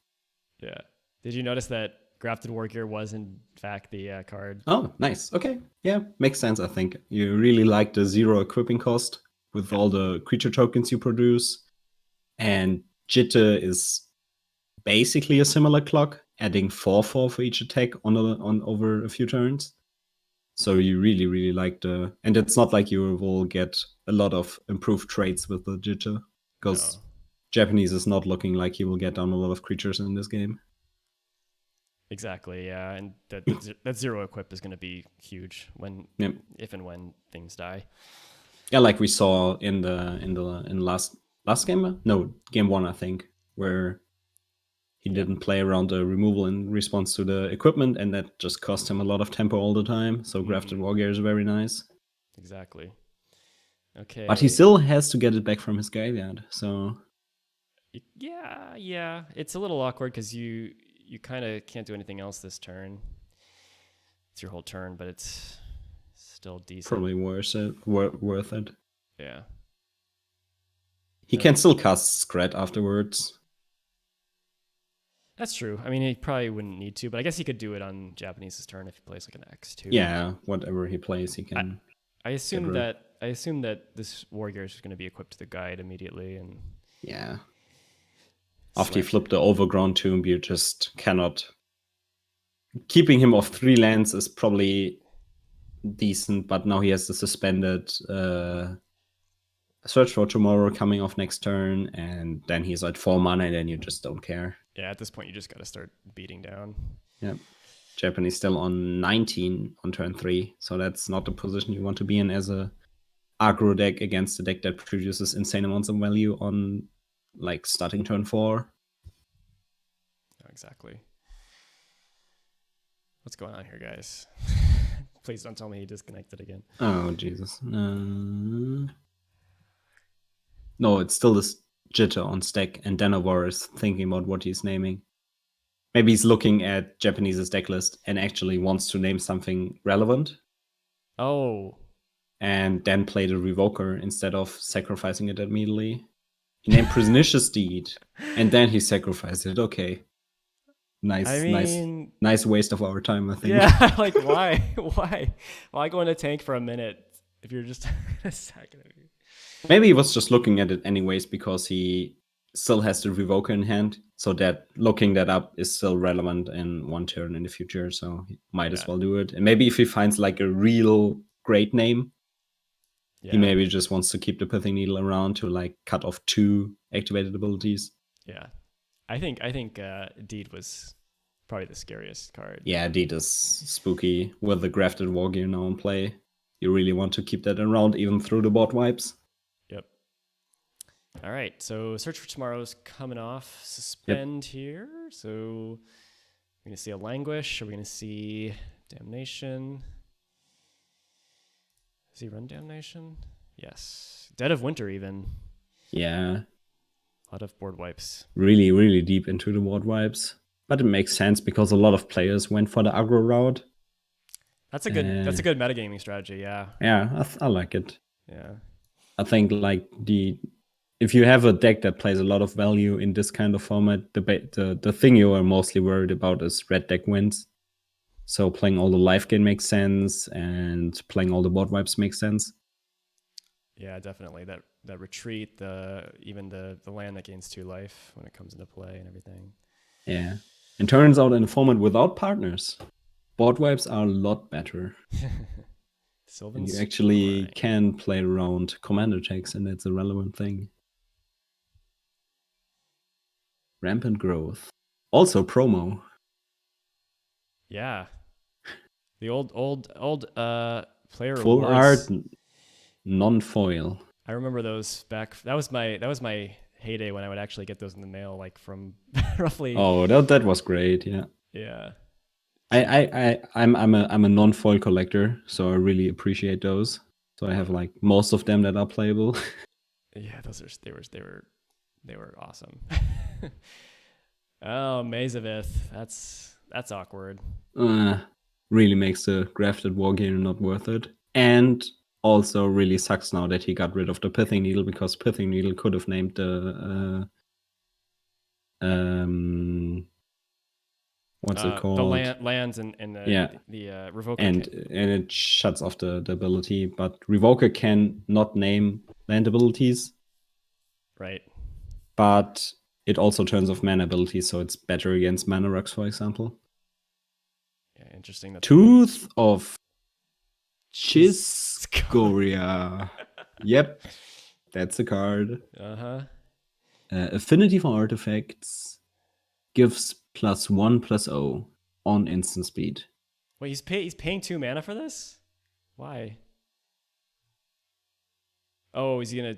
Yeah. Did you notice that Grafted Wargear was in fact the card? Oh, nice. Okay. Yeah, makes sense, I think. You really like the 0 equipping cost with all the creature tokens you produce. And Jitte is basically a similar clock, adding 4/4 for each attack on over a few turns. So you really like and it's not like you will get a lot of improved traits with the Jitte, because Japanese is not looking like he will get down a lot of creatures in this game. Exactly, yeah, and that 0 equip is going to be huge if and when things die. Yeah, like we saw in last game? No, game 1, I think, where he didn't play around the removal in response to the equipment, and that just cost him a lot of tempo all the time. So Grafted Wargear is very nice. Exactly. Okay. But he still has to get it back from his graveyard, so... Yeah. It's a little awkward because you kind of can't do anything else this turn. It's your whole turn, but it's still decent. Probably worth it. Yeah. He can still cast Scrat afterwards. That's true. I mean, he probably wouldn't need to, but I guess he could do it on Japanese's turn if he plays like an X2. Yeah, whatever he plays, he can. I assume that this Wargear is going to be equipped to the guide immediately, and yeah. After you flip the Overgrown Tomb, you just cannot. Keeping him off 3 lands is probably decent, but now he has the suspended Search for Tomorrow coming off next turn, and then he's at 4 mana, and then you just don't care. Yeah, at this point, you just got to start beating down. Yeah. Japanese still on 19 on turn 3, so that's not the position you want to be in as a aggro deck against a deck that produces insane amounts of value on like starting turn 4. Exactly. What's going on here, guys? Please don't tell me he disconnected again. Oh, Jesus. No, it's still this jitter on stack, and Denovar is thinking about what he's naming. Maybe he's looking at Japanese's deck list and actually wants to name something relevant. Oh. And then play the Revoker instead of sacrificing it immediately. He named Pernicious Deed, and then he sacrificed it. Okay. Nice waste of our time, I think. Yeah, like why? Why go in a tank for a minute if you're just a second of you? Maybe he was just looking at it anyways because he still has the Revoker in hand, so that looking that up is still relevant in one turn in the future, so he might as well do it. And maybe if he finds like a real great name, he maybe just wants to keep the Pithing Needle around to like cut off 2 activated abilities. Yeah. I think Deed was probably the scariest card. Yeah, Deed is spooky with the Grafted Wargear now in play. You really want to keep that around even through the board wipes. Yep. All right, so Search for Tomorrow's coming off suspend here. So we're going to see a Languish. Are we going to see Damnation? Does he run Damnation? Yes. Dead of Winter even. Yeah. A lot of board wipes. Really, really deep into the board wipes. But it makes sense because a lot of players went for the aggro route. That's a good metagaming strategy, yeah. Yeah, I like it. Yeah. I think like if you have a deck that plays a lot of value in this kind of format, the thing you are mostly worried about is red deck wins. So playing all the life gain makes sense, and playing all the board wipes makes sense. Yeah, definitely. That retreat, even the land that gains 2 life when it comes into play and everything. Yeah. And turns out in a format without partners, board wipes are a lot better. And you actually can play around Commando checks, and that's a relevant thing. Rampant Growth. Also promo. Yeah. The old player full rewards. art, non-foil. I remember those back. That was my heyday when I would actually get those in the mail, like from roughly. Oh, that was great. Yeah. Yeah. I'm a non-foil collector, so I really appreciate those. So I have like most of them that are playable. Yeah, they were awesome. Oh, Mazavith, that's awkward. Really makes the Grafted Wargear not worth it, and also really sucks now that he got rid of the Pithing Needle, because Pithing Needle could have named the what's it called? The lands and the Revoker. And it shuts off the ability, but Revoker can not name land abilities. Right. But it also turns off mana abilities, so it's better against mana rocks, for example. Yeah, interesting. That Tooth of Chiscoria. Yep, that's a card. Affinity for artifacts gives +1/+0 on instant speed. Wait, he's paying 2 mana for this? Why? Oh, is he gonna?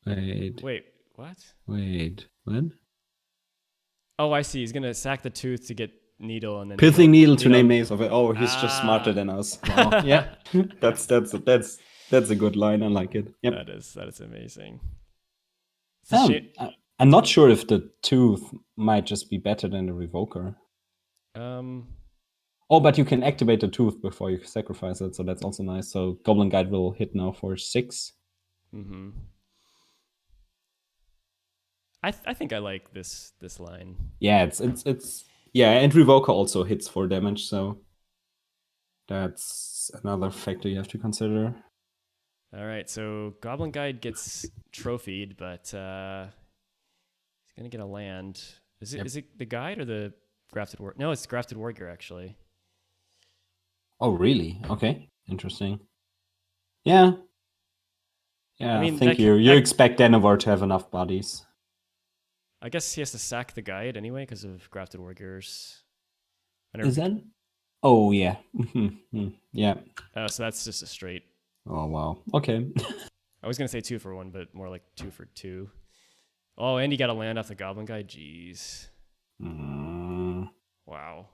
Wait, what? Wait, what? Oh, I see. He's gonna sack the tooth to get needle and then Pithing Needle to name names of it. Oh, he's just smarter than us. Wow. Yeah, that's a good line. I like it. Yep. That is amazing. I'm not sure if the tooth might just be better than the Revoker. Oh, but you can activate the tooth before you sacrifice it, so that's also nice. So Goblin Guide will hit now for 6. Mm-hmm. I think I like this line. Yeah, it's yeah, and Revoker also hits 4 damage, so that's another factor you have to consider. All right, so Goblin Guide gets trophied, but he's gonna get a land. Is it the guide or the Grafted War? No, it's Grafted Wargear actually. Oh, really? Okay, interesting. Yeah. Yeah, I mean, I think you expect Denovar to have enough bodies. I guess he has to sack the guide anyway because of Grafted Wargears. Is that? Oh, yeah. Yeah. So that's just a straight. Oh, wow. Okay. I was going to say 2 for 1, but more like 2 for 2. Oh, and you got to land off the Goblin Guide. Jeez. Wow.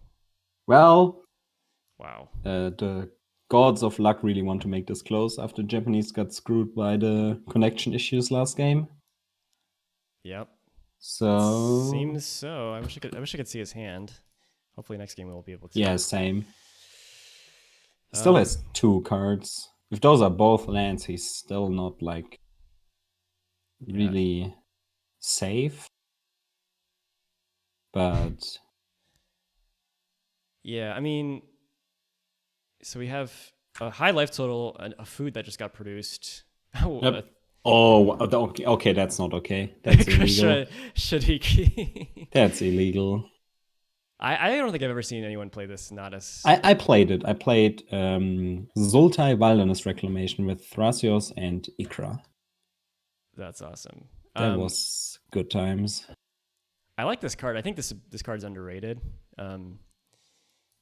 Well, Wow. the gods of luck really want to make this close after Japanese got screwed by the connection issues last game. Yep. So Seems so. I wish I could see his hand. Hopefully next game we'll be able to. yeah, same. He still has 2 cards. If those are both lands, he's still not like really safe. But yeah, I mean, so we have a high life total, a food that just got produced. yep. Okay, that's not okay. That's illegal. Should he? That's illegal. I don't think I've ever seen anyone play this not as. I played it. I played Sultai Wilderness Reclamation with Thrasios and Ikra. That's awesome. That was good times. I like this card. I think this card's underrated.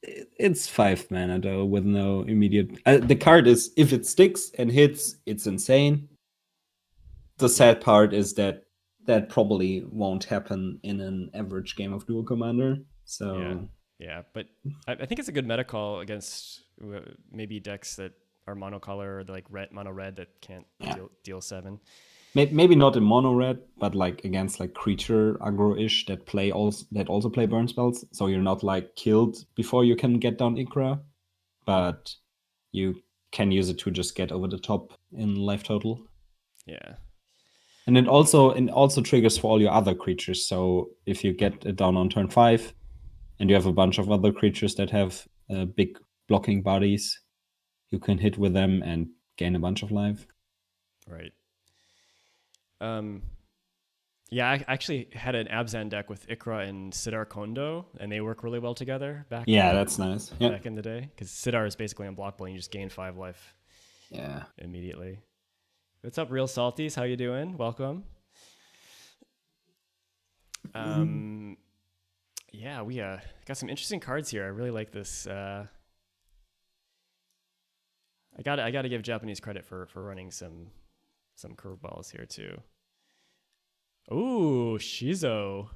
It's 5 mana though, with no immediate. The card is, if it sticks and hits, it's insane. The sad part is that probably won't happen in an average game of Duel Commander. So yeah, but I think it's a good meta call against maybe decks that are monocolor or like mono red that can't deal 7. Maybe not in mono red, but like against like creature aggro-ish that also play burn spells. So you're not like killed before you can get down Ikra, but you can use it to just get over the top in life total. Yeah. And it also triggers for all your other creatures. So if you get it down on turn 5 and you have a bunch of other creatures that have big blocking bodies, you can hit with them and gain a bunch of life. Right. Yeah, I actually had an Abzan deck with Ikra and Sidar Kondo, and they work really well together back. Yeah, that's nice. Back in the day, because Sidar is basically unblockable, and you just gain 5 life. Yeah. Immediately. What's up, Real Salties? How you doing? Welcome. Yeah, we got some interesting cards here. I really like this. I got to give Japanese credit for running some curveballs here too. Ooh, Shizo.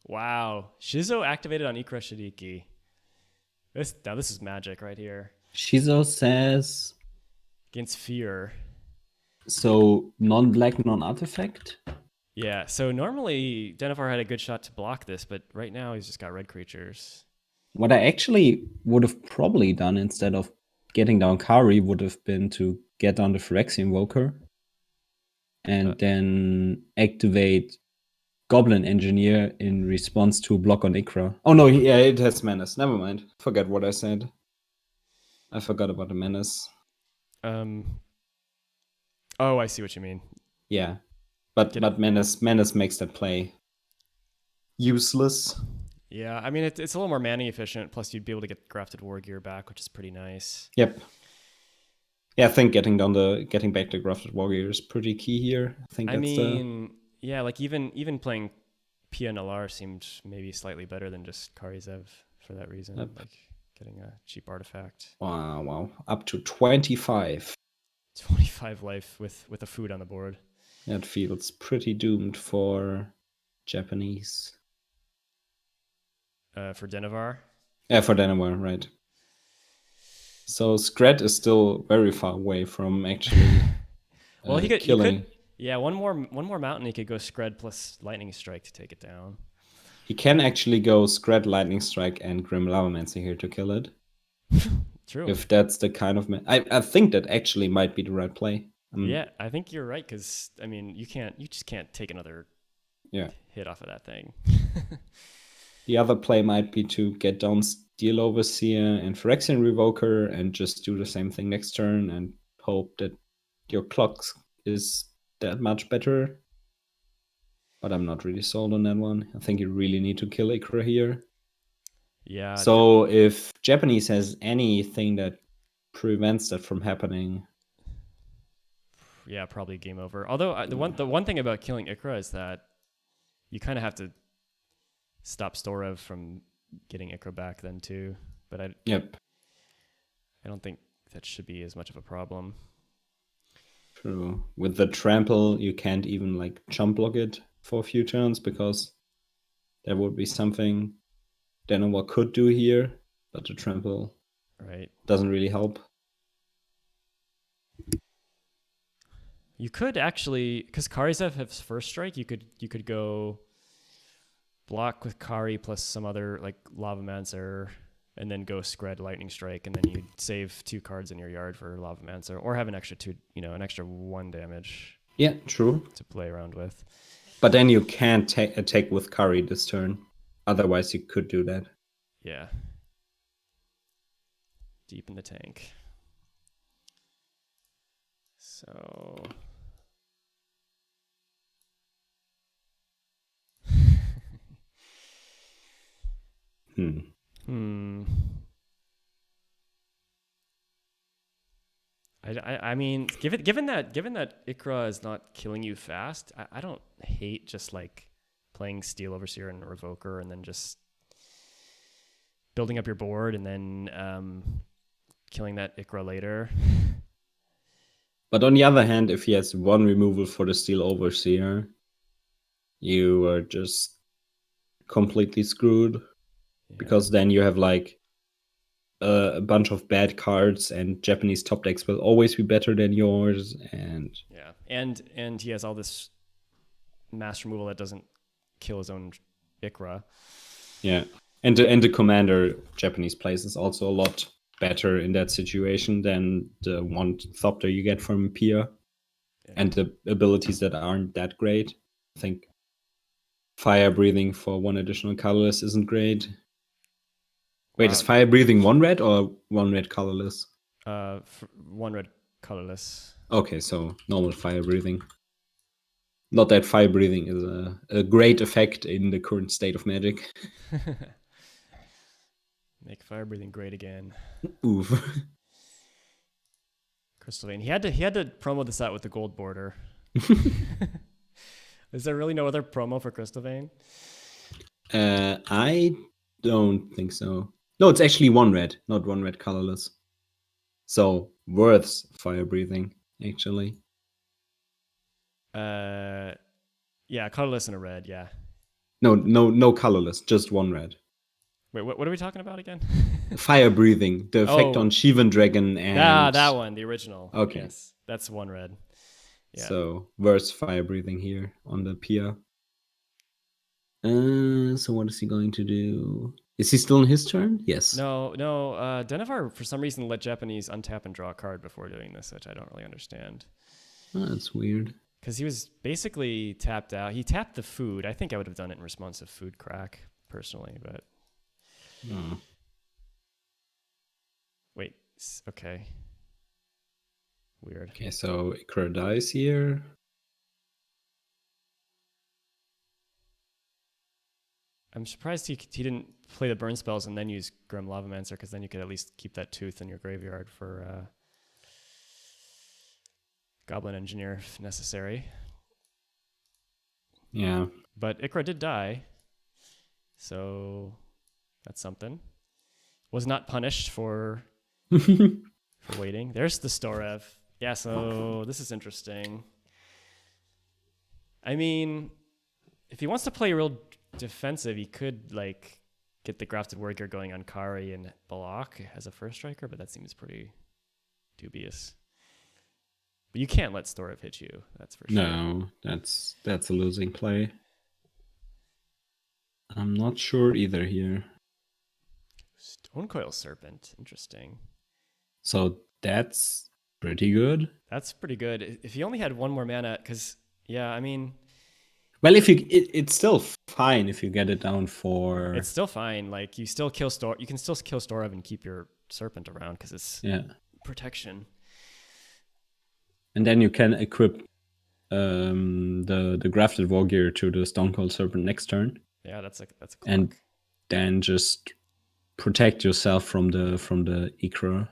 Wow. Shizo activated on Ikra Shiriki. This is magic right here. Shizo says against fear. So non-black, non-artifact? Yeah, so normally Denovar had a good shot to block this, but right now he's just got red creatures. What I actually would have probably done instead of getting down Kari would have been to get down the Phyrexian Invoker and then activate Goblin Engineer in response to block on Ikra. Oh no, yeah, it has Menace. Never mind. Forget what I said. I forgot about the Menace. Oh, I see what you mean. Yeah. But Menace makes that play useless. Yeah, I mean, it's a little more mana efficient, plus you'd be able to get Grafted War Gear back, which is pretty nice. Yep. Yeah, I think getting back the Grafted War Gear is pretty key here. Yeah, like even playing Pia Nalaar seemed maybe slightly better than just Karizev for that reason. Yep. Like getting a cheap artifact. Wow. Up to 25. 25 life with a food on the board. That feels pretty doomed for Japanese. For Denovar? Yeah, for Denovar, right. So Scred is still very far away from actually well, he killing. He could, yeah, one more mountain, he could go Scred plus Lightning Strike to take it down. He can actually go Scred, Lightning Strike, and Grim Lavamancer here to kill it. True. If that's the kind of... I think that actually might be the right play. Yeah, I think you're right, because, I mean, you just can't take another hit off of that thing. The other play might be to get down Steel Overseer and Phyrexian Revoker and just do the same thing next turn and hope that your clock is that much better. But I'm not really sold on that one. I think you really need to kill Ikra here. Yeah. So if Japanese has anything that prevents that from happening... Yeah, probably game over. Although the one thing about killing Ikra is that you kind of have to stop Storrev from getting Ikra back then too. But I don't think that should be as much of a problem. True. With the trample, you can't even like jump block it for a few turns because that would be something. Denovar could do here, but the trample doesn't really help. You could actually, because Kari's has first strike, you could go block with Kari plus some other like Lavamancer, and then go Scred Lightning Strike, and then you save 2 cards in your yard for Lavamancer, or have an extra 2, an extra 1 damage. Yeah, true. To play around with. But then you can't attack with Kari this turn. Otherwise, you could do that. Yeah. Deep in the tank. So. I mean, given that Ikra is not killing you fast, I don't hate just like playing Steel Overseer and Revoker and then just building up your board and then killing that Ikra later. But on the other hand, if he has 1 removal for the Steel Overseer, you are just completely screwed. Yeah. Because then you have like a bunch of bad cards, and Japanese top decks will always be better than yours. And yeah, and he has all this mass removal that doesn't kill his own Ikra. Yeah, and the commander Japanese plays is also a lot better in that situation than the 1 Thopter you get from Pia, and the abilities that aren't that great. I think Fire Breathing for 1 additional colorless isn't great. Wait, is Fire Breathing 1 red or 1 red colorless? 1 red colorless. Okay, so normal Fire Breathing. Not that Fire Breathing is a great effect in the current state of Magic. Make Fire Breathing great again. Oof. Crystal Vein. He had to promo this out with the gold border. Is there really no other promo for Crystal Vein? I don't think so. No, it's actually 1 red, not 1 red colorless. So worth Fire Breathing, actually. Yeah, colorless and a red, yeah. No colorless, just 1 red. Wait, what are we talking about again? Fire Breathing, the effect on Shivan Dragon and... that one, the original. Okay. Yes, that's 1 red. Yeah. So worth Fire Breathing here on the Pia. So what is he going to do? Is he still in his turn? Yes. No. Denovar, for some reason, let Japanese untap and draw a card before doing this, which I don't really understand. Oh, that's weird. Because he was basically tapped out. He tapped the food. I think I would have done it in response to food crack, personally, but... Oh. Wait, okay. Weird. Okay, so Ikra dies here. I'm surprised he didn't play the burn spells and then use Grim Lavamancer, because then you could at least keep that tooth in your graveyard for Goblin Engineer if necessary. Yeah. But Ikra did die, so that's something. Was not punished for waiting. There's the Storrev. Yeah, so this is interesting. I mean, if he wants to play real defensive, he could like get the Grafted Warrior going on Kari and block as a first striker, but that seems pretty dubious. But you can't let Storrev hit you, that's for sure. No, that's a losing play. I'm not sure either here. Stonecoil Serpent, interesting. So that's pretty good. That's pretty good. If he only had 1 more mana, because yeah, I mean, well, if it's still fine if you get it down for. It's still fine. Like you still kill You can still kill Storrev and keep your Serpent around because it's protection. And then you can equip the Grafted Wargear to the Stonecoil Serpent next turn. Yeah, that's a clock. And then just protect yourself from the Ikra.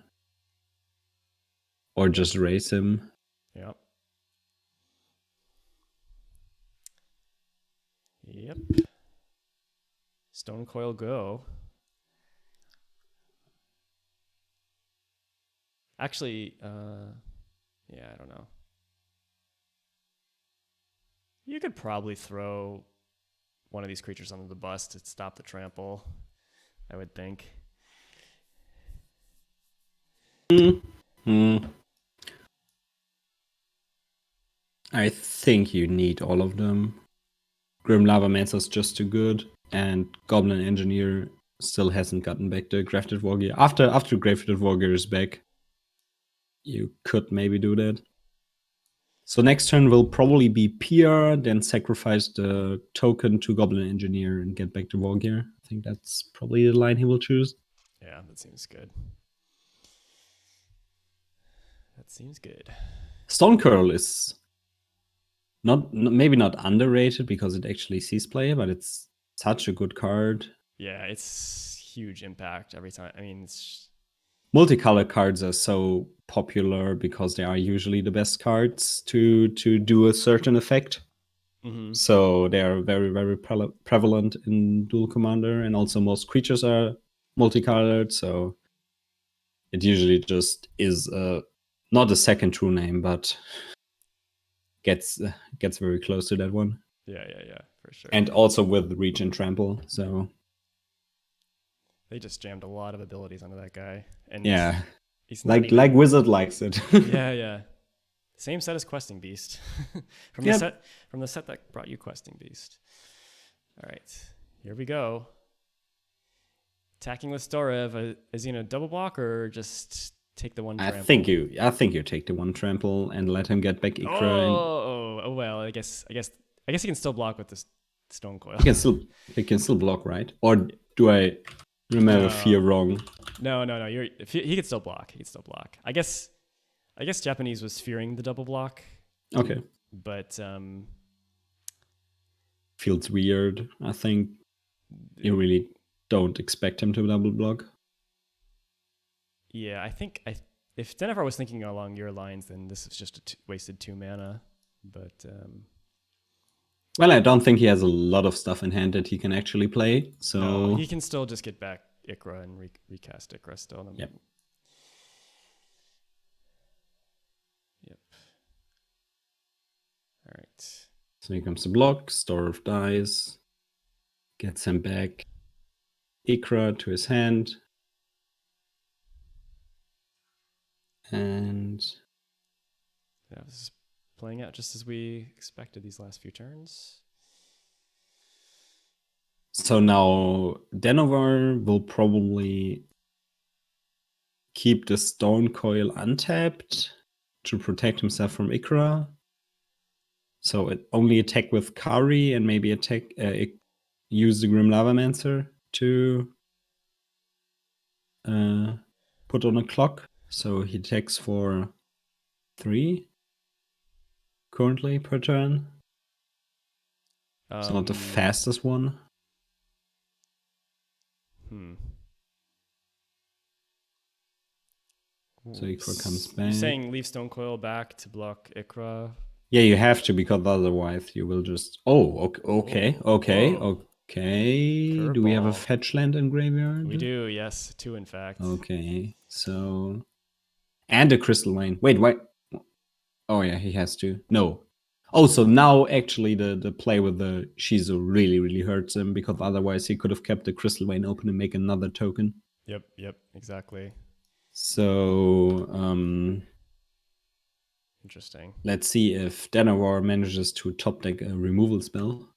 Or just raise him. Yep. Stonecoil go. Actually, yeah, I don't know. You could probably throw one of these creatures under the bus to stop the trample. I would think. Hmm. I think you need all of them. Grim Lavamancer's just too good, and Goblin Engineer still hasn't gotten back the Grafted Wargear. After Grafted Wargear is back, you could maybe do that. So next turn will probably be Pia, then sacrifice the token to Goblin Engineer and get back the Wargear. I think that's probably the line he will choose. Yeah, that seems good. That seems good. Stone Curl is maybe not underrated because it actually sees play, but it's such a good card. Yeah, it's huge impact every time. I mean, it's... multicolor cards are so popular because they are usually the best cards to do a certain effect. Mm-hmm. So they are very, very prevalent in Duel Commander, and also most creatures are multicolored. So it usually just is not a second true name, but gets very close to that one. Yeah, for sure. And also with reach and trample. So they just jammed a lot of abilities onto that guy, and yeah, he's like even... like Wizard likes it. yeah. Same set as Questing Beast from the set that brought you Questing Beast. All right, here we go. Attacking with Storrev, is he gonna double block or just take the one trample? I think you take the one trample and let him get back Ikra. Oh well, I guess he can still block with this Stone Coil. He can still block, right? Or do I remember Fear wrong? No. He could still block. I guess Japanese was fearing the double block. Okay. But feels weird. I think you really don't expect him to double block. Yeah, I think if Denovar was thinking along your lines, then this is just wasted 2 mana. But well, I don't think he has a lot of stuff in hand that he can actually play. So no, he can still just get back Ikra and recast Ikra still. Yep. All right. So here comes the block. Storrev dies. Gets him back Ikra to his hand. And yeah, this is playing out just as we expected these last few turns. So now Denovar will probably keep the Stone Coil untapped to protect himself from Ikra. So it only attack with Kari and maybe use the Grim Lavamancer to put on a clock. So he attacks for 3 currently per turn. It's not the fastest one. So Ikra comes back. You're saying leave Stone Coil back to block Ikra? Yeah, you have to, because otherwise you will just... Oh, okay. Whoa. Do we have a fetch land in graveyard? We do, yes. 2, in fact. Okay, so... And a Crystal Vein. Wait, what? Oh yeah, he has to. No. Oh, so now actually the play with the Shizu really, really hurts him, because otherwise he could have kept the Crystal Vein open and make another token. Yep, exactly. So, interesting. Let's see if Denovar manages to top deck a removal spell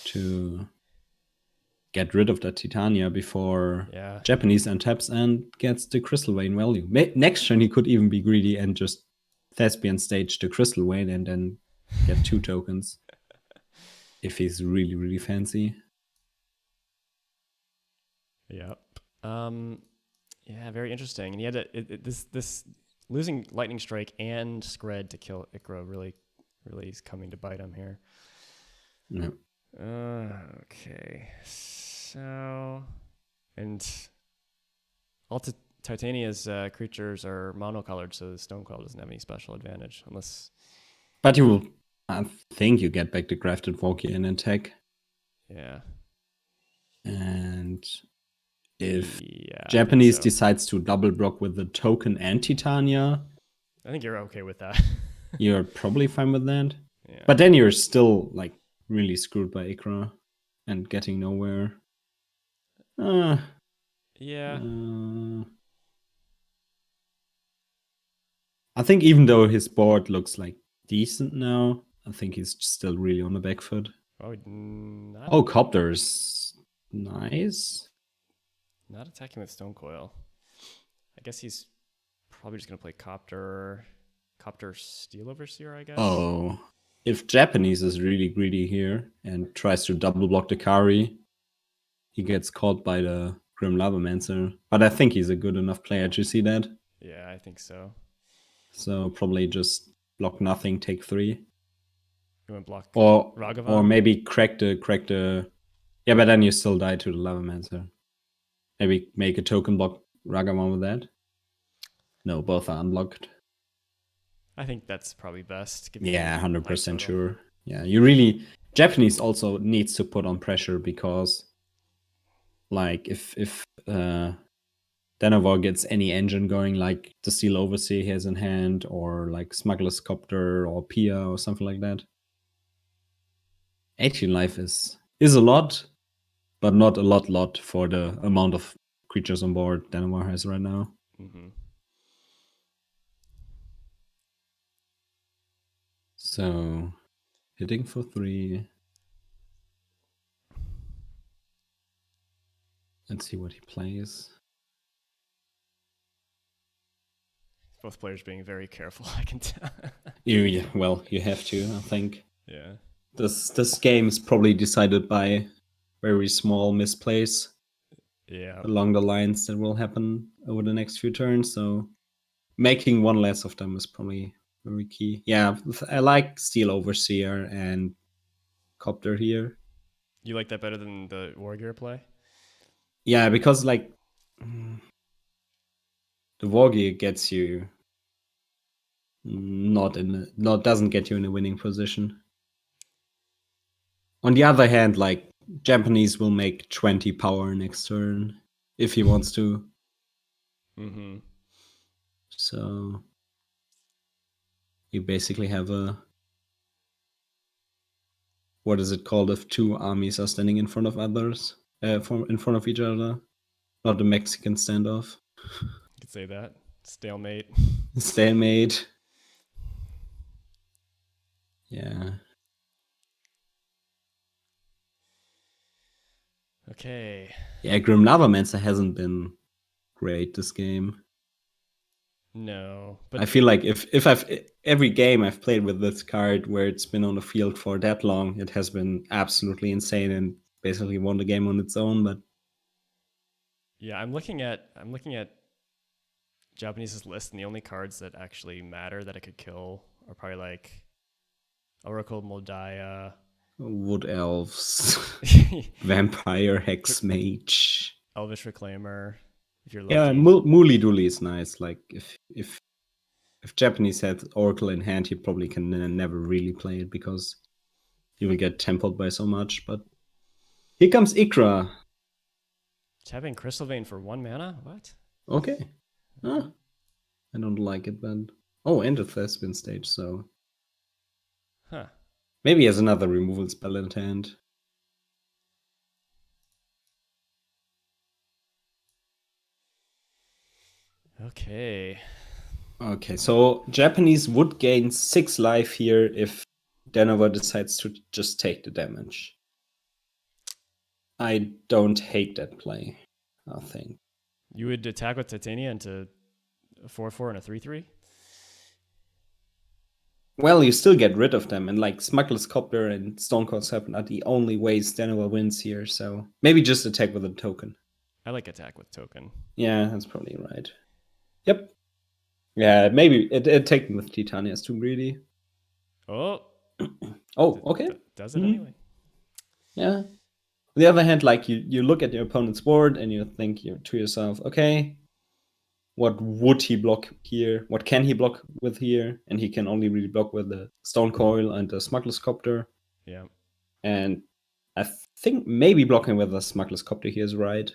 to get rid of that Titania before Japanese untaps and gets the Crystal Vein value. Next turn he could even be greedy and just Thespian stage the Crystal Vein and then get 2 tokens if he's really, really fancy. Yep. Yeah, very interesting. And he had this losing Lightning Strike and Scred to kill Ikra really is coming to bite him here. No. Okay. So, and all Titania's creatures are monocolored, so the Stone Coil doesn't have any special advantage unless. But you will, I think, you get back the Grafted Valkyrie in attack. Yeah. And if Japanese decides to double block with the token and Titania, I think you're okay with that. You're probably fine with that. Yeah. But then you're still like really screwed by Ikra and getting nowhere. Uh, Yeah. I think even though his board looks like decent now, I think he's still really on the back foot. Oh, not Oh, Copter's nice. not attacking with Stone Coil. I guess he's probably just gonna play Copter Steel Overseer, I guess. Oh, if Japanese is really greedy here and tries to double block the Kari, he gets caught by the Grim Lavamancer. But I think he's a good enough player to see that. Yeah, I think so. So probably just block nothing, take 3. You want to block Or Ragavan? maybe crack the yeah, but then you still die to the Lavamancer. Maybe make a token block Ragavan with that. No, both are unblocked. I think that's probably best. Yeah, 100% sure. Yeah, you really Japanese also needs to put on pressure because, like, if Denovar gets any engine going, like the Steel Overseer he has in hand, or like Smuggler's Copter or Pia or something like that, 18 life is a lot, but not a lot for the amount of creatures on board Denovar has right now. Mm-hmm. So hitting for 3. Let's see what he plays. Both players being very careful, I can tell. Well, you have to, I think. Yeah. This game is probably decided by very small misplays. Yeah. Along the lines that will happen over the next few turns. So making one less of them is probably very key. Yeah, I like Steel Overseer and Copter here. You like that better than the War Gear play? Yeah, because like the Wargear gets you doesn't get you in a winning position. On the other hand, like Japanese will make 20 power next turn if he wants to. Mm-hmm. So you basically have a, what is it called if 2 armies are standing in front of others, in front of each other? Not a Mexican standoff. You could say that. Stalemate. Stalemate. Yeah. Okay. Yeah, Grim Lavamancer hasn't been great this game. No, but I feel like if every game I've played with this card where it's been on the field for that long, it has been absolutely insane and basically won the game on its own. But yeah, I'm looking at Japanese's list, and the only cards that actually matter that it could kill are probably like Oracle Moldaya, Wood Elves, Vampire, Hexmage, Elvish Reclaimer. If you're lucky. Yeah, Mooly Dooly is nice. Like if Japanese had Oracle in hand, he probably can never really play it because he will get tempered by so much. But here comes Ikra. Tapping Crystal Vein for 1 mana? What? Okay. I don't like it, but and a Thespian stage, so Huh. maybe he has another removal spell in hand. Okay. Okay, so Japanese would gain 6 life here if Denovar decides to just take the damage. I don't hate that play, I think. You would attack with Titania into a 4/4 and a 3/3? Well, you still get rid of them, and like Smuggler's Copter and Stonecold Serpent are the only ways Denovar wins here, so maybe just attack with a token. I like attack with token. Yeah, that's probably right. Yep. Yeah, maybe attacking with Titania is too greedy. Oh. Okay. Does it anyway? Yeah. On the other hand, like you look at your opponent's board and you think to yourself, okay, what would he block here? What can he block with here? And he can only really block with the Stone Coil and the Smuggler's Copter. Yeah. And I think maybe blocking with the Smuggler's Copter here is right.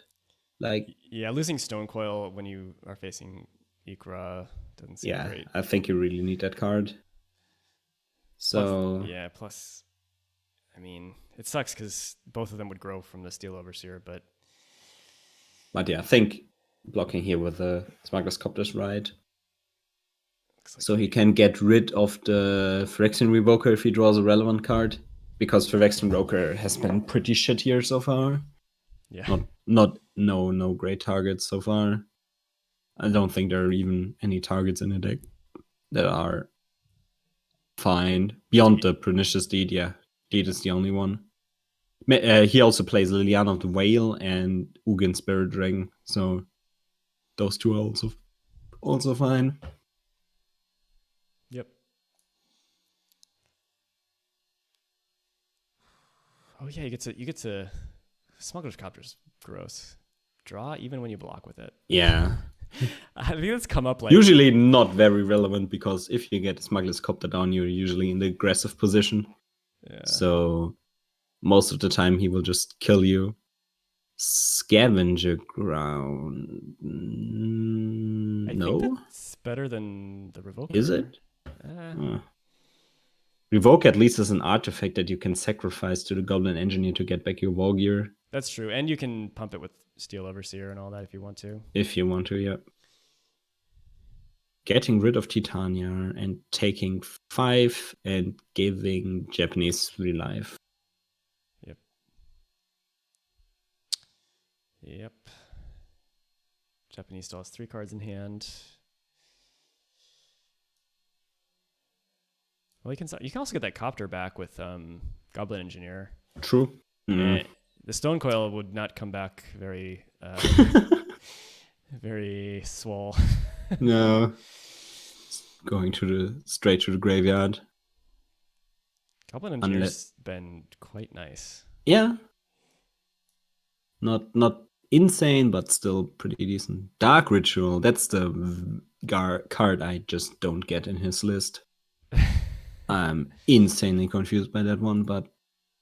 Like, yeah, losing Stone Coil when you are facing Ikra doesn't seem great. I think you really need that card. So plus, I mean, it sucks because both of them would grow from the Steel Overseer, but But yeah, I think blocking here with the Smuggler's Copter is right. Like so he can get rid of the Phyrexian Revoker if he draws a relevant card, because Phyrexian Revoker has been pretty shit here so far. Yeah. No great targets so far. I don't think there are even any targets in the deck that are fine. Beyond the Pernicious Deed, yeah. Deed is the only one. He also plays Liliana of the Whale and Ugin Spirit Ring, so those two are also fine. Yep. Oh yeah, you get to Smuggler's Copter's gross. Draw even when you block with it. Yeah. I think that's come up like usually not very relevant, because if you get Smuggler's Copter down, you're usually in the aggressive position. Yeah. So most of the time he will just kill you. Scavenger Ground. I No? think that's better than the Revoker. Is it? Revoke at least is an artifact that you can sacrifice to the Goblin Engineer to get back your War Gear. That's true. And you can pump it with Steel Overseer and all that if you want to. If you want to, yeah. Getting rid of Titania and taking 5 and giving Japanese 3 life. Yep. Japanese still has 3 cards in hand. Well, you can also get that Copter back with Goblin Engineer. True. And the Stone Coil would not come back very very swole. No. Going straight to the graveyard. Goblin Engineer's been quite nice. Yeah. Not insane, but still pretty decent. Dark Ritual, that's the card I just don't get in his list. I'm insanely confused by that one, but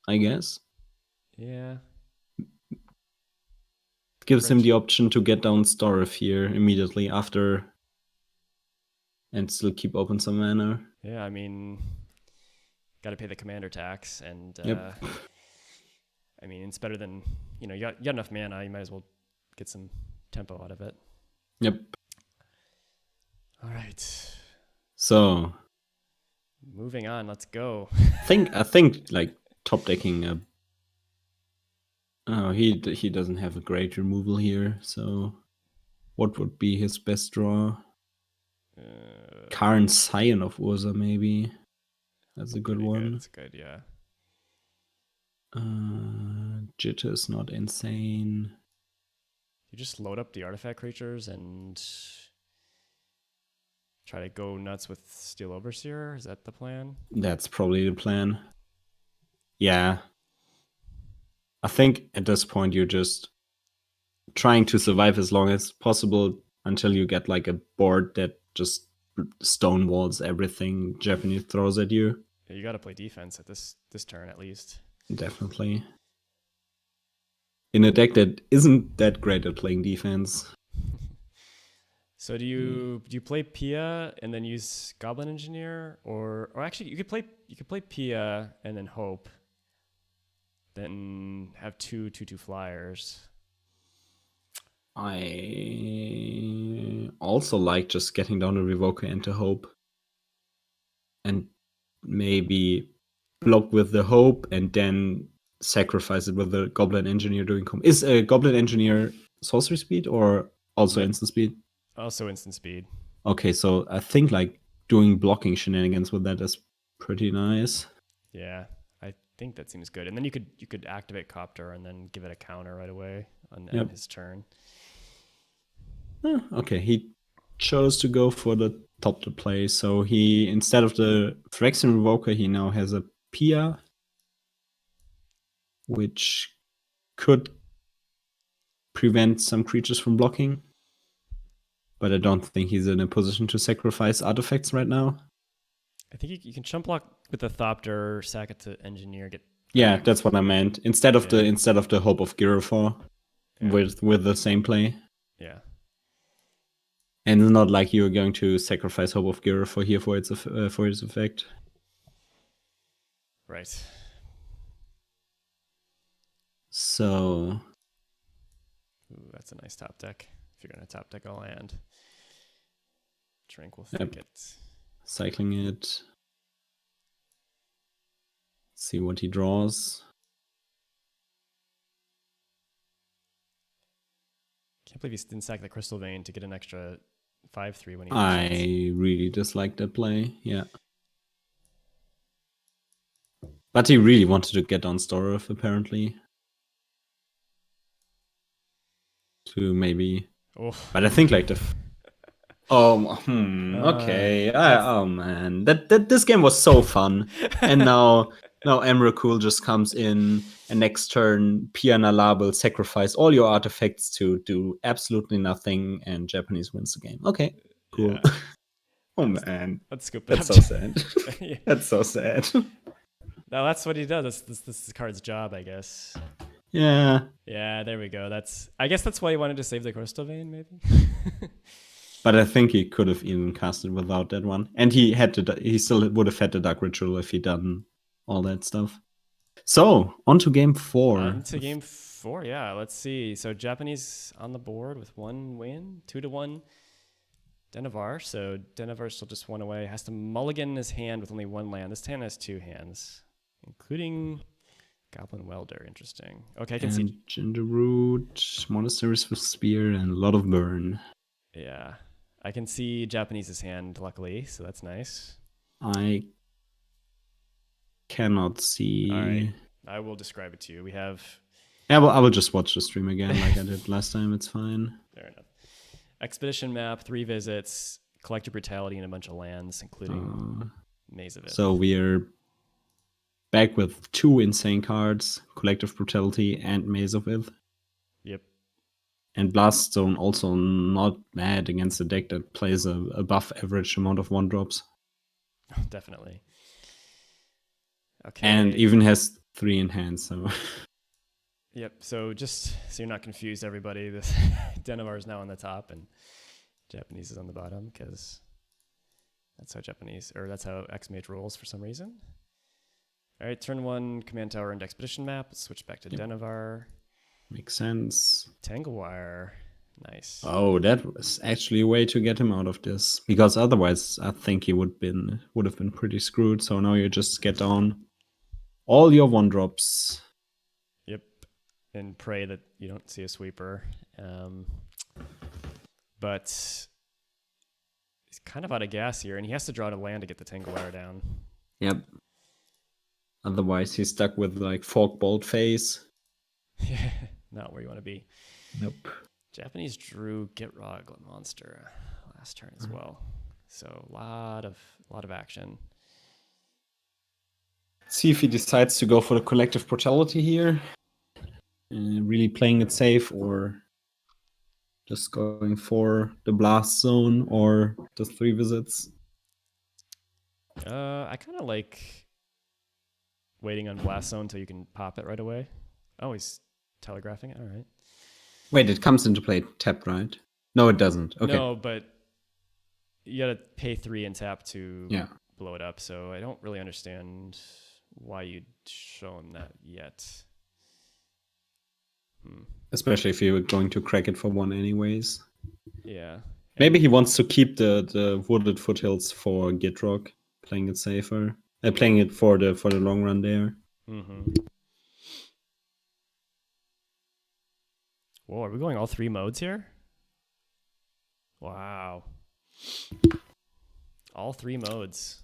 I guess. Yeah. Gives him the option to get down Storrev here immediately after and still keep open some mana. Yeah, I mean, got to pay the commander tax, and Yep. I mean, it's better than, you got enough mana, you might as well get some tempo out of it. Yep. All right. So, moving on, let's go. I think like top decking he doesn't have a great removal here, so what would be his best draw? Karn Scion of Urza, maybe. That's a good one. That's good, yeah. Jitter is not insane. You just load up the artifact creatures and try to go nuts with Steel Overseer? Is that the plan? That's probably the plan. Yeah. I think at this point you're just trying to survive as long as possible until you get like a board that just stonewalls everything Japanese throws at you. Yeah, you got to play defense at this turn at least. Definitely. In a deck that isn't that great at playing defense. So do you play Pia and then use Goblin Engineer, or actually you could play Pia and then hope, then have 2/2/2 flyers. I also like just getting down a Revoker into hope, and maybe block with the hope and then sacrifice it with the Goblin Engineer doing Is a Goblin Engineer sorcery speed or also instant speed? Also instant speed. Okay, so I think like doing blocking shenanigans with that is pretty nice. Yeah, I think that seems good. And then you could activate Copter and then give it a counter right away on his turn. Okay, he chose to go for the top to play, so he, instead of the Phyrexian Revoker, he now has a Pia, which could prevent some creatures from blocking. But I don't think he's in a position to sacrifice artifacts right now. I think you can chump block with the Thopter, sack it to Engineer, Yeah, that's what I meant. Instead of the Hope of Girafor with the same play. Yeah. And it's not like you're going to sacrifice Hope of Girafor here for its effect. Right. So Ooh, that's a nice top deck. If you're going to top deck a land. Tranquil Thicket. Cycling it. See what he draws. Can't believe he didn't sack the Crystal Vein to get an extra 5/3 when he I really dislike that play, yeah. But he really wanted to get on Storrev, apparently. To maybe... Oh. But I think like the... okay. Oh man, this game was so fun. And now Emrakul just comes in, and next turn Pia Nalaar will sacrifice all your artifacts to do absolutely nothing, and Japanese wins the game. Okay, cool. Yeah. Oh man, let's scoop it that's up. so sad. Yeah. That's so sad. No, that's what he does. This is the card's job, I guess. Yeah. Yeah, there we go. I guess that's why he wanted to save the Crystal Vein, maybe. But I think he could have even casted without that one, and he still would have had the Dark Ritual if he'd done all that stuff. So on to game 4. On to game 4, yeah. Let's see. So Japanese on the board with 1 win, 2-1. Denovar. So Denovar still just 1 away. Has to mulligan his hand with only 1 land. This hand has 2 hands, including Goblin Welder. Interesting. Okay, I can see Ginger Root, Monasteries with Spear, and a lot of burn. Yeah, I can see Japanese's hand, luckily, so that's nice. I cannot see. All right, I will describe it to you. We have... Yeah, well, I will just watch the stream again like I did last time. It's fine. Fair enough. Expedition map, 3 visits, Collective Brutality, and a bunch of lands, including Maze of It. So we're back with 2 insane cards, Collective Brutality and Maze of It. Yep. And Blaststone also not bad against a deck that plays a above average amount of 1-drops. Definitely. Okay. And even has 3 in hand, so... Yep, so just so you're not confused, everybody, this Denovar is now on the top and Japanese is on the bottom, because that's how XMage rolls for some reason. All right, turn 1, Command Tower and Expedition map. Let's switch back to Denovar. Makes sense. Tangle Wire. Nice. Oh, that was actually a way to get him out of this. Because otherwise, I think he would have been pretty screwed. So now you just get down all your 1-drops. Yep. And pray that you don't see a sweeper. But he's kind of out of gas here, and he has to draw to land to get the Tangle Wire down. Yep. Otherwise, he's stuck with like Forkbolt Phase. Not where you want to be. Nope. Japanese drew Get Raw Monster last turn as well. So a lot of action. See if he decides to go for the Collective Brutality here. Really playing it safe, or just going for the Blast Zone or the 3 visits. I kind of like waiting on Blast Zone until you can pop it right away. Oh, he's telegraphing it. All right. Wait, it comes into play tapped, right? No, it doesn't. Okay. No, but you gotta pay 3 and tap to blow it up. So I don't really understand why you'd show him that yet. Especially if you were going to crack it for 1 anyways. Yeah. Maybe he wants to keep the Wooded Foothills for Gitrock, playing it safer. Playing it for the long run there. Mm-hmm. Whoa, are we going all 3 modes here? Wow. All 3 modes.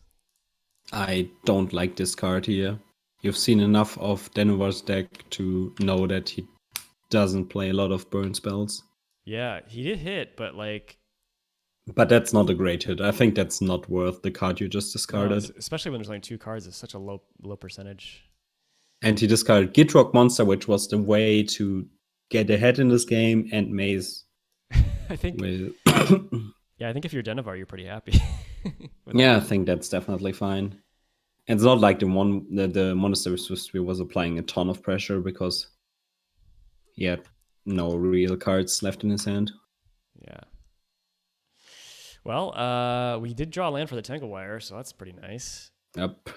I don't like this card here. You've seen enough of Denovar's deck to know that he doesn't play a lot of burn spells. Yeah, he did hit, but like... But that's not a great hit. I think that's not worth the card you just discarded. No, especially when there's only 2 cards, it's such a low percentage. And he discarded Gitrock Monster, which was the way to get ahead in this game, and Maze. I think... Yeah, I think if you're Denovar, you're pretty happy. Yeah, I think that's definitely fine. And it's not like the Monastery Swift Spear was applying a ton of pressure because he had no real cards left in his hand. Yeah. Well, we did draw land for the Tangle Wire, so that's pretty nice. Yep.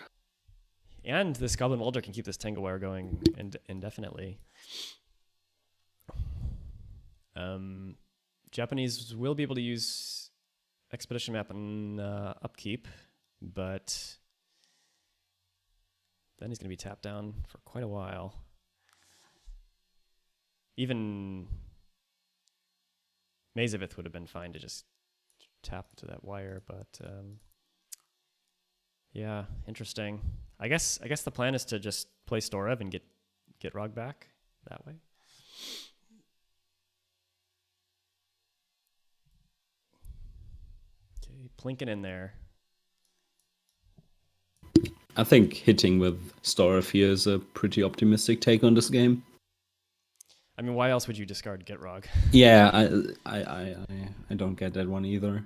And this Goblin Welder can keep this Tangle Wire going indefinitely. Japanese will be able to use Expedition Map and Upkeep, but then he's going to be tapped down for quite a while. Even Mazavith would have been fine to just tap to that wire, but yeah, interesting. I guess the plan is to just play Storrev and get Rog back that way. Okay, plinking in there. I think hitting with Storrev here is a pretty optimistic take on this game. I mean, why else would you discard Get Rog? Yeah, I don't get that one either.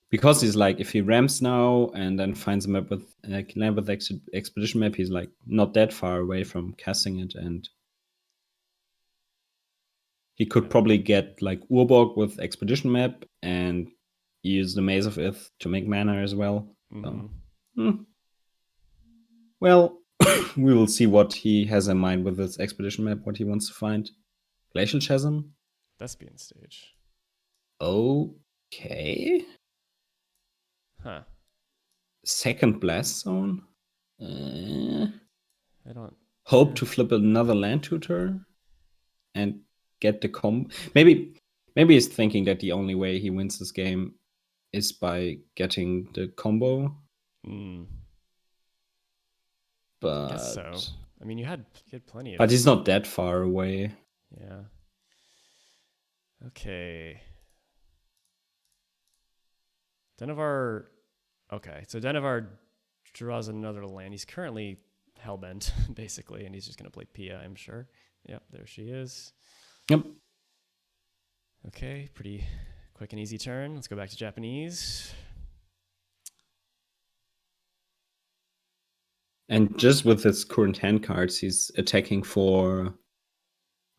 Because he's like, if he ramps now and then finds a map with land with Expedition Map, he's like not that far away from casting it, and he could probably get like Urborg with Expedition Map and use the Maze of Ith to make mana as well. So, well, we will see what he has in mind with this Expedition Map, what he wants to find. Glacial Chasm? Thespian Stage. Okay. Huh. Second Blast Zone? I don't... Hope to flip another land tutor and get the combo. Maybe he's thinking that the only way he wins this game is by getting the combo. But I guess so. I mean, you had plenty of... But he's not that far away. Yeah. Okay. Denovar... Okay, so Denovar draws another land. He's currently hellbent, basically, and he's just going to play Pia, I'm sure. Yep, there she is. Yep. Okay, pretty quick and easy turn. Let's go back to Japanese. And just with his current hand cards, he's attacking for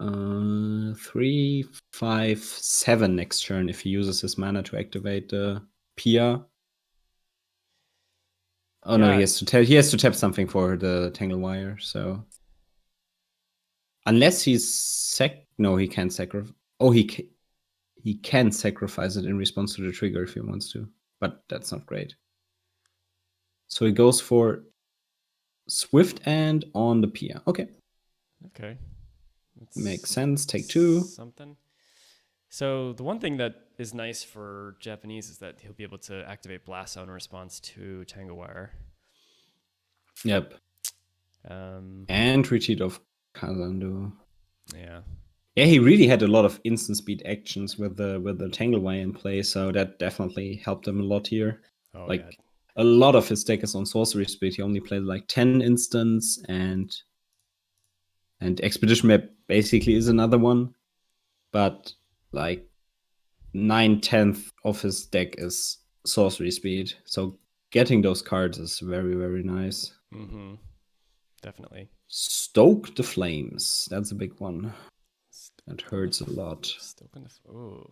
3, 5, 7 next turn if he uses his mana to activate the Pia. Oh no, he has to tap something for the Tangle Wire, so unless he's no, he can't sacrifice. Oh, he can sacrifice it in response to the trigger if he wants to, but that's not great. So he goes for Swift and on the Pia. Okay. Makes sense. Take 2. Something. So the one thing that is nice for Japanese is that he'll be able to activate Blast Zone in response to Tangle Wire. Yep. And Retreat of Kazando. Yeah. Yeah, he really had a lot of instant speed actions with the Tangle Wire in play, so that definitely helped him a lot here. Oh, like yeah. A lot of his deck is on sorcery speed. He only played like 10 instants, and Expedition Map basically is another one, but like 9/10 of his deck is sorcery speed. So getting those cards is very, very nice. Mm-hmm. Definitely. Stoke the Flames. That's a big one. That hurts a lot. Stoking the... Oh.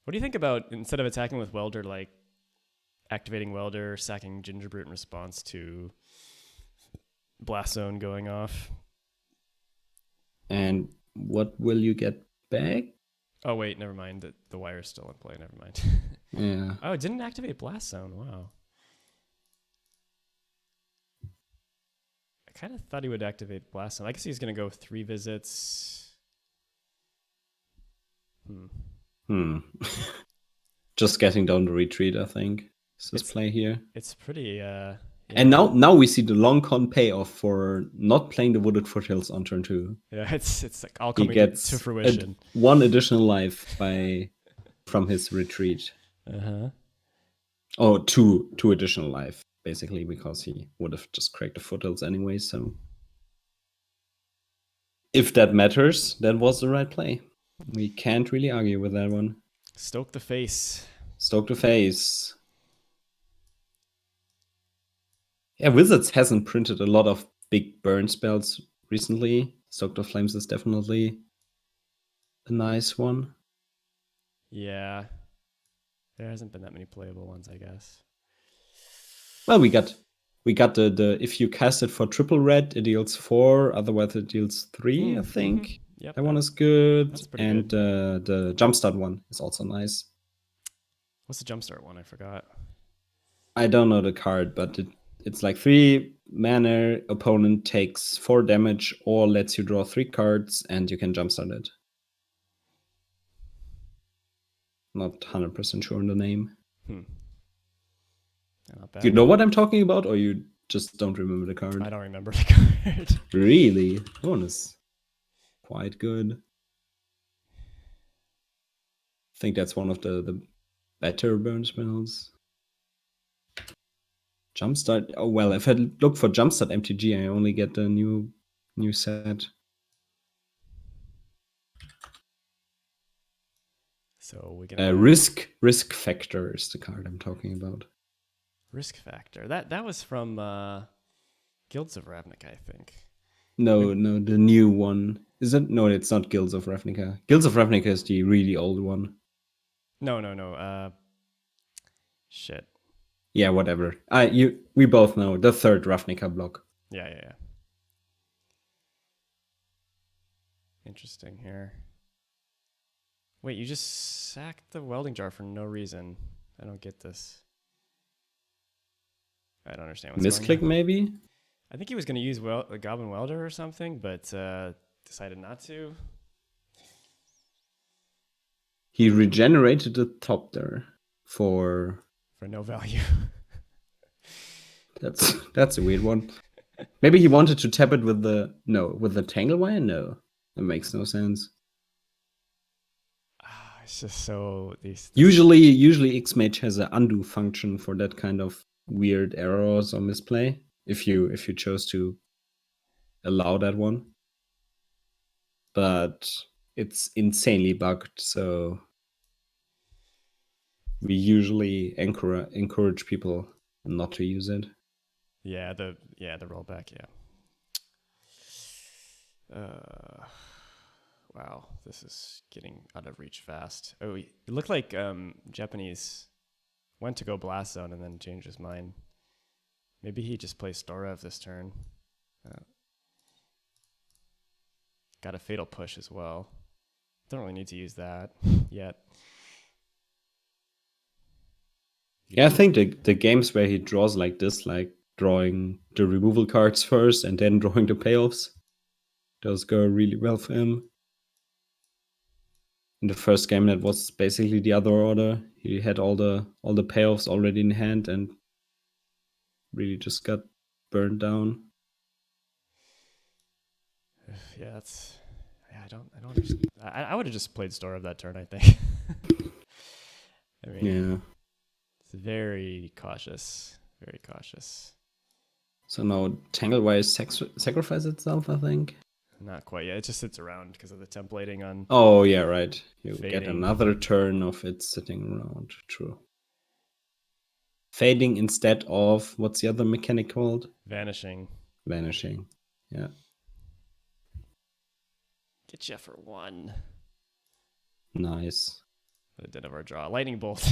What do you think about, instead of attacking with Welder, like activating Welder, sacking Gingerbrute in response to Blast Zone going off? And what will you get back? Oh, wait, never mind. The wire's still in play. Never mind. Yeah. Oh, it didn't activate Blast Zone. Wow. I kind of thought he would activate Blast Zone. I guess he's going to go 3 visits. Just getting down the retreat, I think. Is this play here? It's pretty... Yeah. And now we see the long con payoff for not playing the Wooded Foothills on turn 2. Yeah, it's like all coming to fruition. 1 additional life from his retreat. Oh, two additional life, basically, because he would have just cracked the Foothills anyway. So if that matters, that was the right play. We can't really argue with that one. Stoke the face. Stoke the face. Yeah, Wizards hasn't printed a lot of big burn spells recently. Stoke the Flames is definitely a nice one. Yeah. There hasn't been that many playable ones, I guess. Well, we got We got the if you cast it for triple red, it deals 4. Otherwise, it deals 3. I think Yep, that one is good. that's pretty And the jumpstart one is also nice. What's the jumpstart one? I forgot. I don't know the card, but it's like 3 mana. Opponent takes 4 damage or lets you draw 3 cards, and you can jumpstart it. Not 100% sure on the name. Not bad. You know what I'm talking about, or you just don't remember the card? I don't remember the card. Really? That one is quite good. I think that's one of the better burn spells. Jumpstart. Oh well, if I look for Jumpstart MTG, I only get the new set. So we can risk factor is the card I'm talking about. Risk factor. That was from Guilds of Ravnica, I think. No, the new one. Is it? No, it's not Guilds of Ravnica. Guilds of Ravnica is the really old one. No. Shit. Yeah, whatever. We both know the third Ravnica block. Yeah. Interesting here. Wait, you just sacked the welding jar for no reason. I don't get this. I don't understand what's going on. Misclick, maybe? I think he was going to use a Goblin Welder or something, but decided not to. He regenerated the top there for no value. That's a weird one. Maybe he wanted to tap it with the Tangle Wire? No. That makes no sense. It's just so Usually XMage has an undo function for that kind of weird errors or misplay. If you chose to allow that one. But it's insanely bugged, so we usually encourage people not to use it. Yeah, the rollback, wow, this is getting out of reach fast. Oh, it looked like Japanese went to go Blast Zone and then changed his mind. Maybe he just plays Storrev this turn. Got a Fatal Push as well. Don't really need to use that yet. Yeah, I think the games where he draws like this, like drawing the removal cards first and then drawing the payoffs, those go really well for him. In the first game, that was basically the other order. He had all the payoffs already in hand and really just got burned down. Yeah, I don't understand. I would have just played Storrev that turn, I think. I mean, yeah. It's very cautious. Very cautious. So now Tangle Wire sacrifice itself, I think. Not quite yet. It just sits around because of the templating on. Oh yeah, right. You fading. Get another turn of it sitting around. True. Fading instead of what's the other mechanic called? Vanishing. Yeah. Get you for 1. Nice. The Denovar draw. Lightning bolt.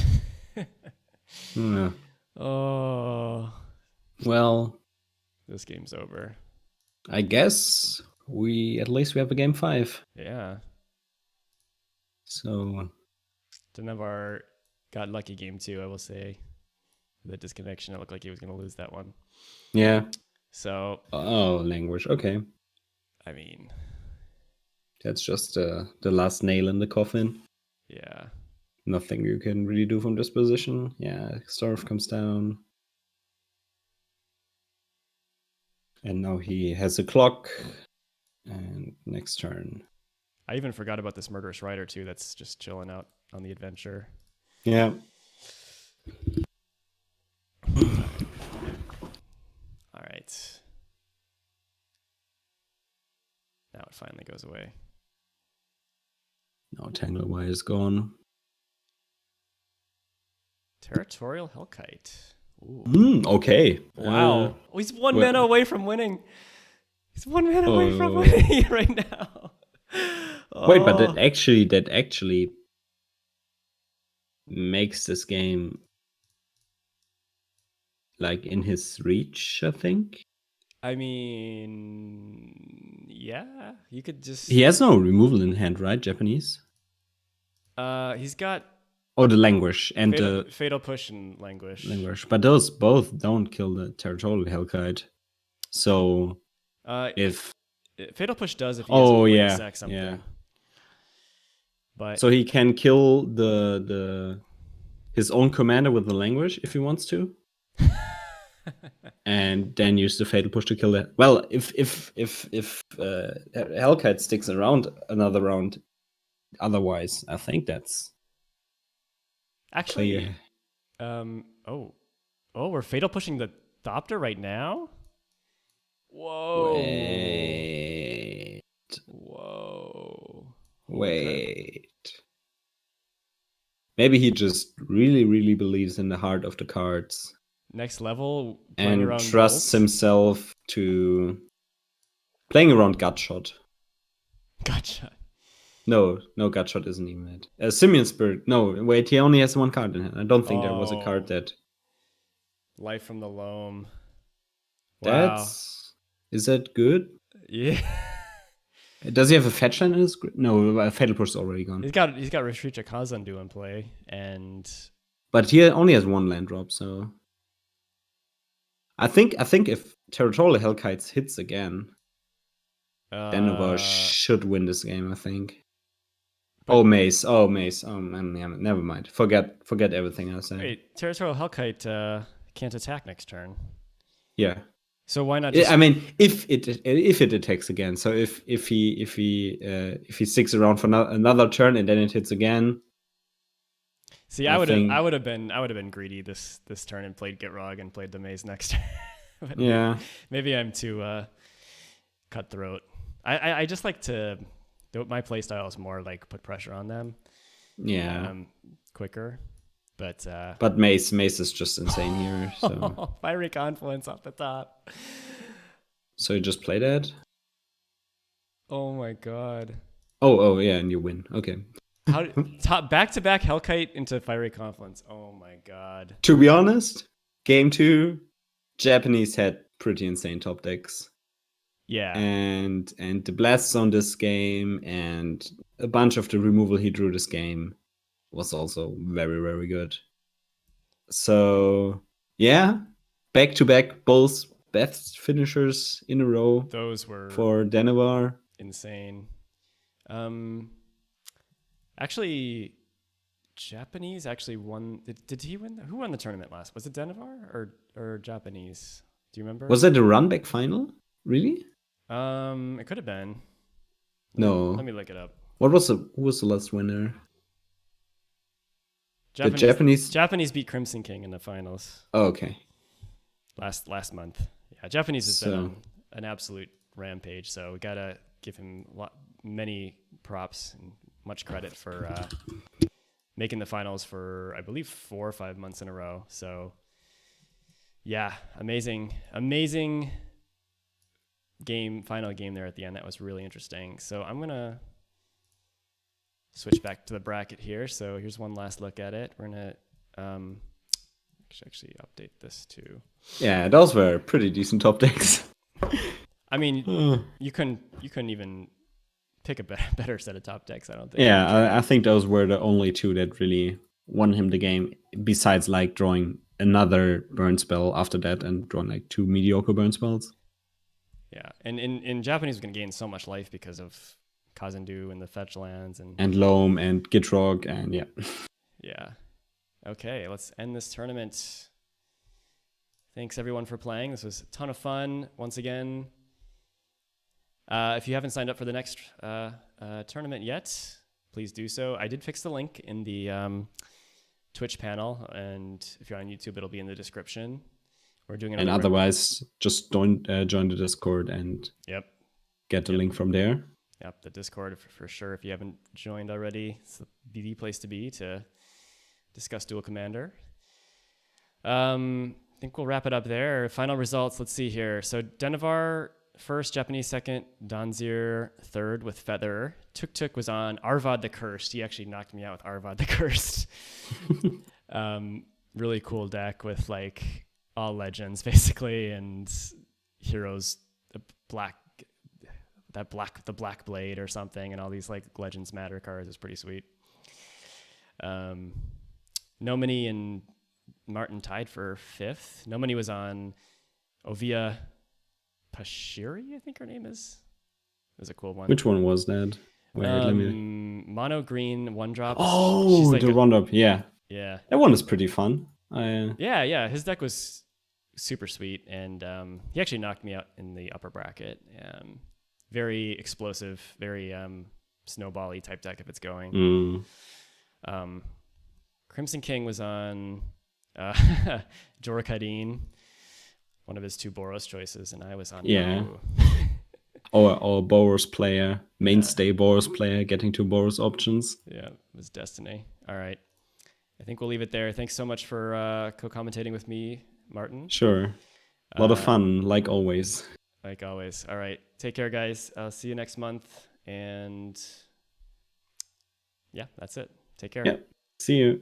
Yeah. Oh. Well, this game's over. I guess at least we have a game 5. Yeah. So Denovar got lucky game 2, I will say. The disconnection, it looked like he was going to lose that one. Yeah. So. Oh, language. Okay. I mean. That's just the last nail in the coffin. Yeah. Nothing you can really do from this position. Yeah, Storrev comes down. And now he has a clock. And next turn. I even forgot about this Murderous Rider too that's just chilling out on the adventure. Yeah. All right. Now it finally goes away. Now Tangle Wire is gone. Territorial Hellkite. Ooh. Okay. Wow. He's 1 mana away from winning. He's 1 mana away from winning right now. Wait, but that actually makes this game like in his reach, I think. I mean, yeah, you could just. He has no removal in hand, right? Japanese. He's got. Oh, the languish and fatal push and languish. But those both don't kill the territorial Hellkite. So if fatal push does if he has a way to sack something. Yeah. But so he can kill his own commander with the languish if he wants to. And then use the fatal push to kill it. Well, if Hellkite sticks around another round, otherwise, I think that's actually clear. We're fatal pushing the Thopter right now. Whoa! Wait. Maybe he just really, really believes in the heart of the cards. Next level, and trusts himself to playing around Gutshot. Gutshot. No, Gutshot isn't even it. Simian Spirit. No, wait, he only has one card in hand. I don't think there was a card that. Life from the Loam. Wow. Is that good? Yeah. Does he have a fetch land in his? No, Fatal Push is already gone. He's got Retreat to Kazandu in play, but he only has one land drop, so. I think if Territorial Hellkites hits again, Denovar should win this game, I think. Mace. Oh, never mind. Forget everything I said. Wait, Territorial Hellkite can't attack next turn. Yeah. So why not? I mean, if it attacks again. So if he sticks around for another turn and then it hits again. See, I would have been greedy this turn and played Gitrog and played the Maze next turn. Yeah. Maybe I'm too cutthroat. I just like to. My play style is more like put pressure on them. Yeah. Quicker. But Mace is just insane here. So Fiery Confluence off the top. So you just play that? Oh my god. Oh yeah, and you win. Okay. How back-to-back Hellkite into Fiery Confluence. Oh my god. To be honest, game 2, Japanese had pretty insane top decks. Yeah. And the blasts on this game and a bunch of the removal he drew this game was also very, very good. So yeah, back-to-back both best finishers in a row. Those were for Denovar. Insane. Actually, Japanese actually won. Did he win? Who won the tournament last? Was it Denovar or Japanese? Do you remember? Was it a run-back final? Really? It could have been. No. Let me look it up. Who was the last winner? Japanese beat Crimson King in the finals. Oh, okay. Last month. Yeah, Japanese has been on an absolute rampage. So we gotta give him many props and much credit for making the finals for, I believe, 4 or 5 months in a row. So yeah, amazing final game there at the end. That was really interesting. So I'm gonna switch back to the bracket here. So here's one last look at it. We're gonna actually update this too. Yeah, those were pretty decent top decks. I mean, you couldn't even pick a better set of top decks, I don't think. Yeah, I think those were the only two that really won him the game, besides like drawing another burn spell after that and drawing like 2 mediocre burn spells. Yeah, and in Japanese we can gain so much life because of Kazandu and the fetch lands and Loam and Gitrog and yeah. Yeah. Okay, let's end this tournament. Thanks everyone for playing. This was a ton of fun. Once again, if you haven't signed up for the next tournament yet, please do so. I did fix the link in the Twitch panel, and if you're on YouTube, it'll be in the description. We're doing it. And otherwise, just join the Discord and get the link from there. Yep, the Discord for sure. If you haven't joined already, it's the place to be to discuss Duel Commander. I think we'll wrap it up there. Final results. Let's see here. So Denovar first, Japanese second, Donzir third with Feather. Tuk was on Arvad the Cursed. He actually knocked me out with Arvad the Cursed. Really cool deck with like all legends basically, and heroes, the black blade or something, and all these like Legends Matter cards is pretty sweet. Nomini and Martin tied for 5th. Nomini was on Ovia Pashiri, I think her name is. It was a cool one. Which one was that? Let me... Mono green 1-drop. Oh, like the Roundup. Yeah. Yeah. That one is pretty fun. Yeah. His deck was super sweet, and he actually knocked me out in the upper bracket. Very explosive, very snowball-y type deck if it's going. Crimson King was on Jorkadin, one of his 2 Boros choices, and I was on or Boros player, mainstay Boros player, getting 2 Boros options. Yeah, it was destiny. All right. I think we'll leave it there. Thanks so much for co-commentating with me, Martin. Sure. A lot of fun, like always. Like always. All right. Take care, guys. I'll see you next month. And yeah, that's it. Take care. Yeah. See you.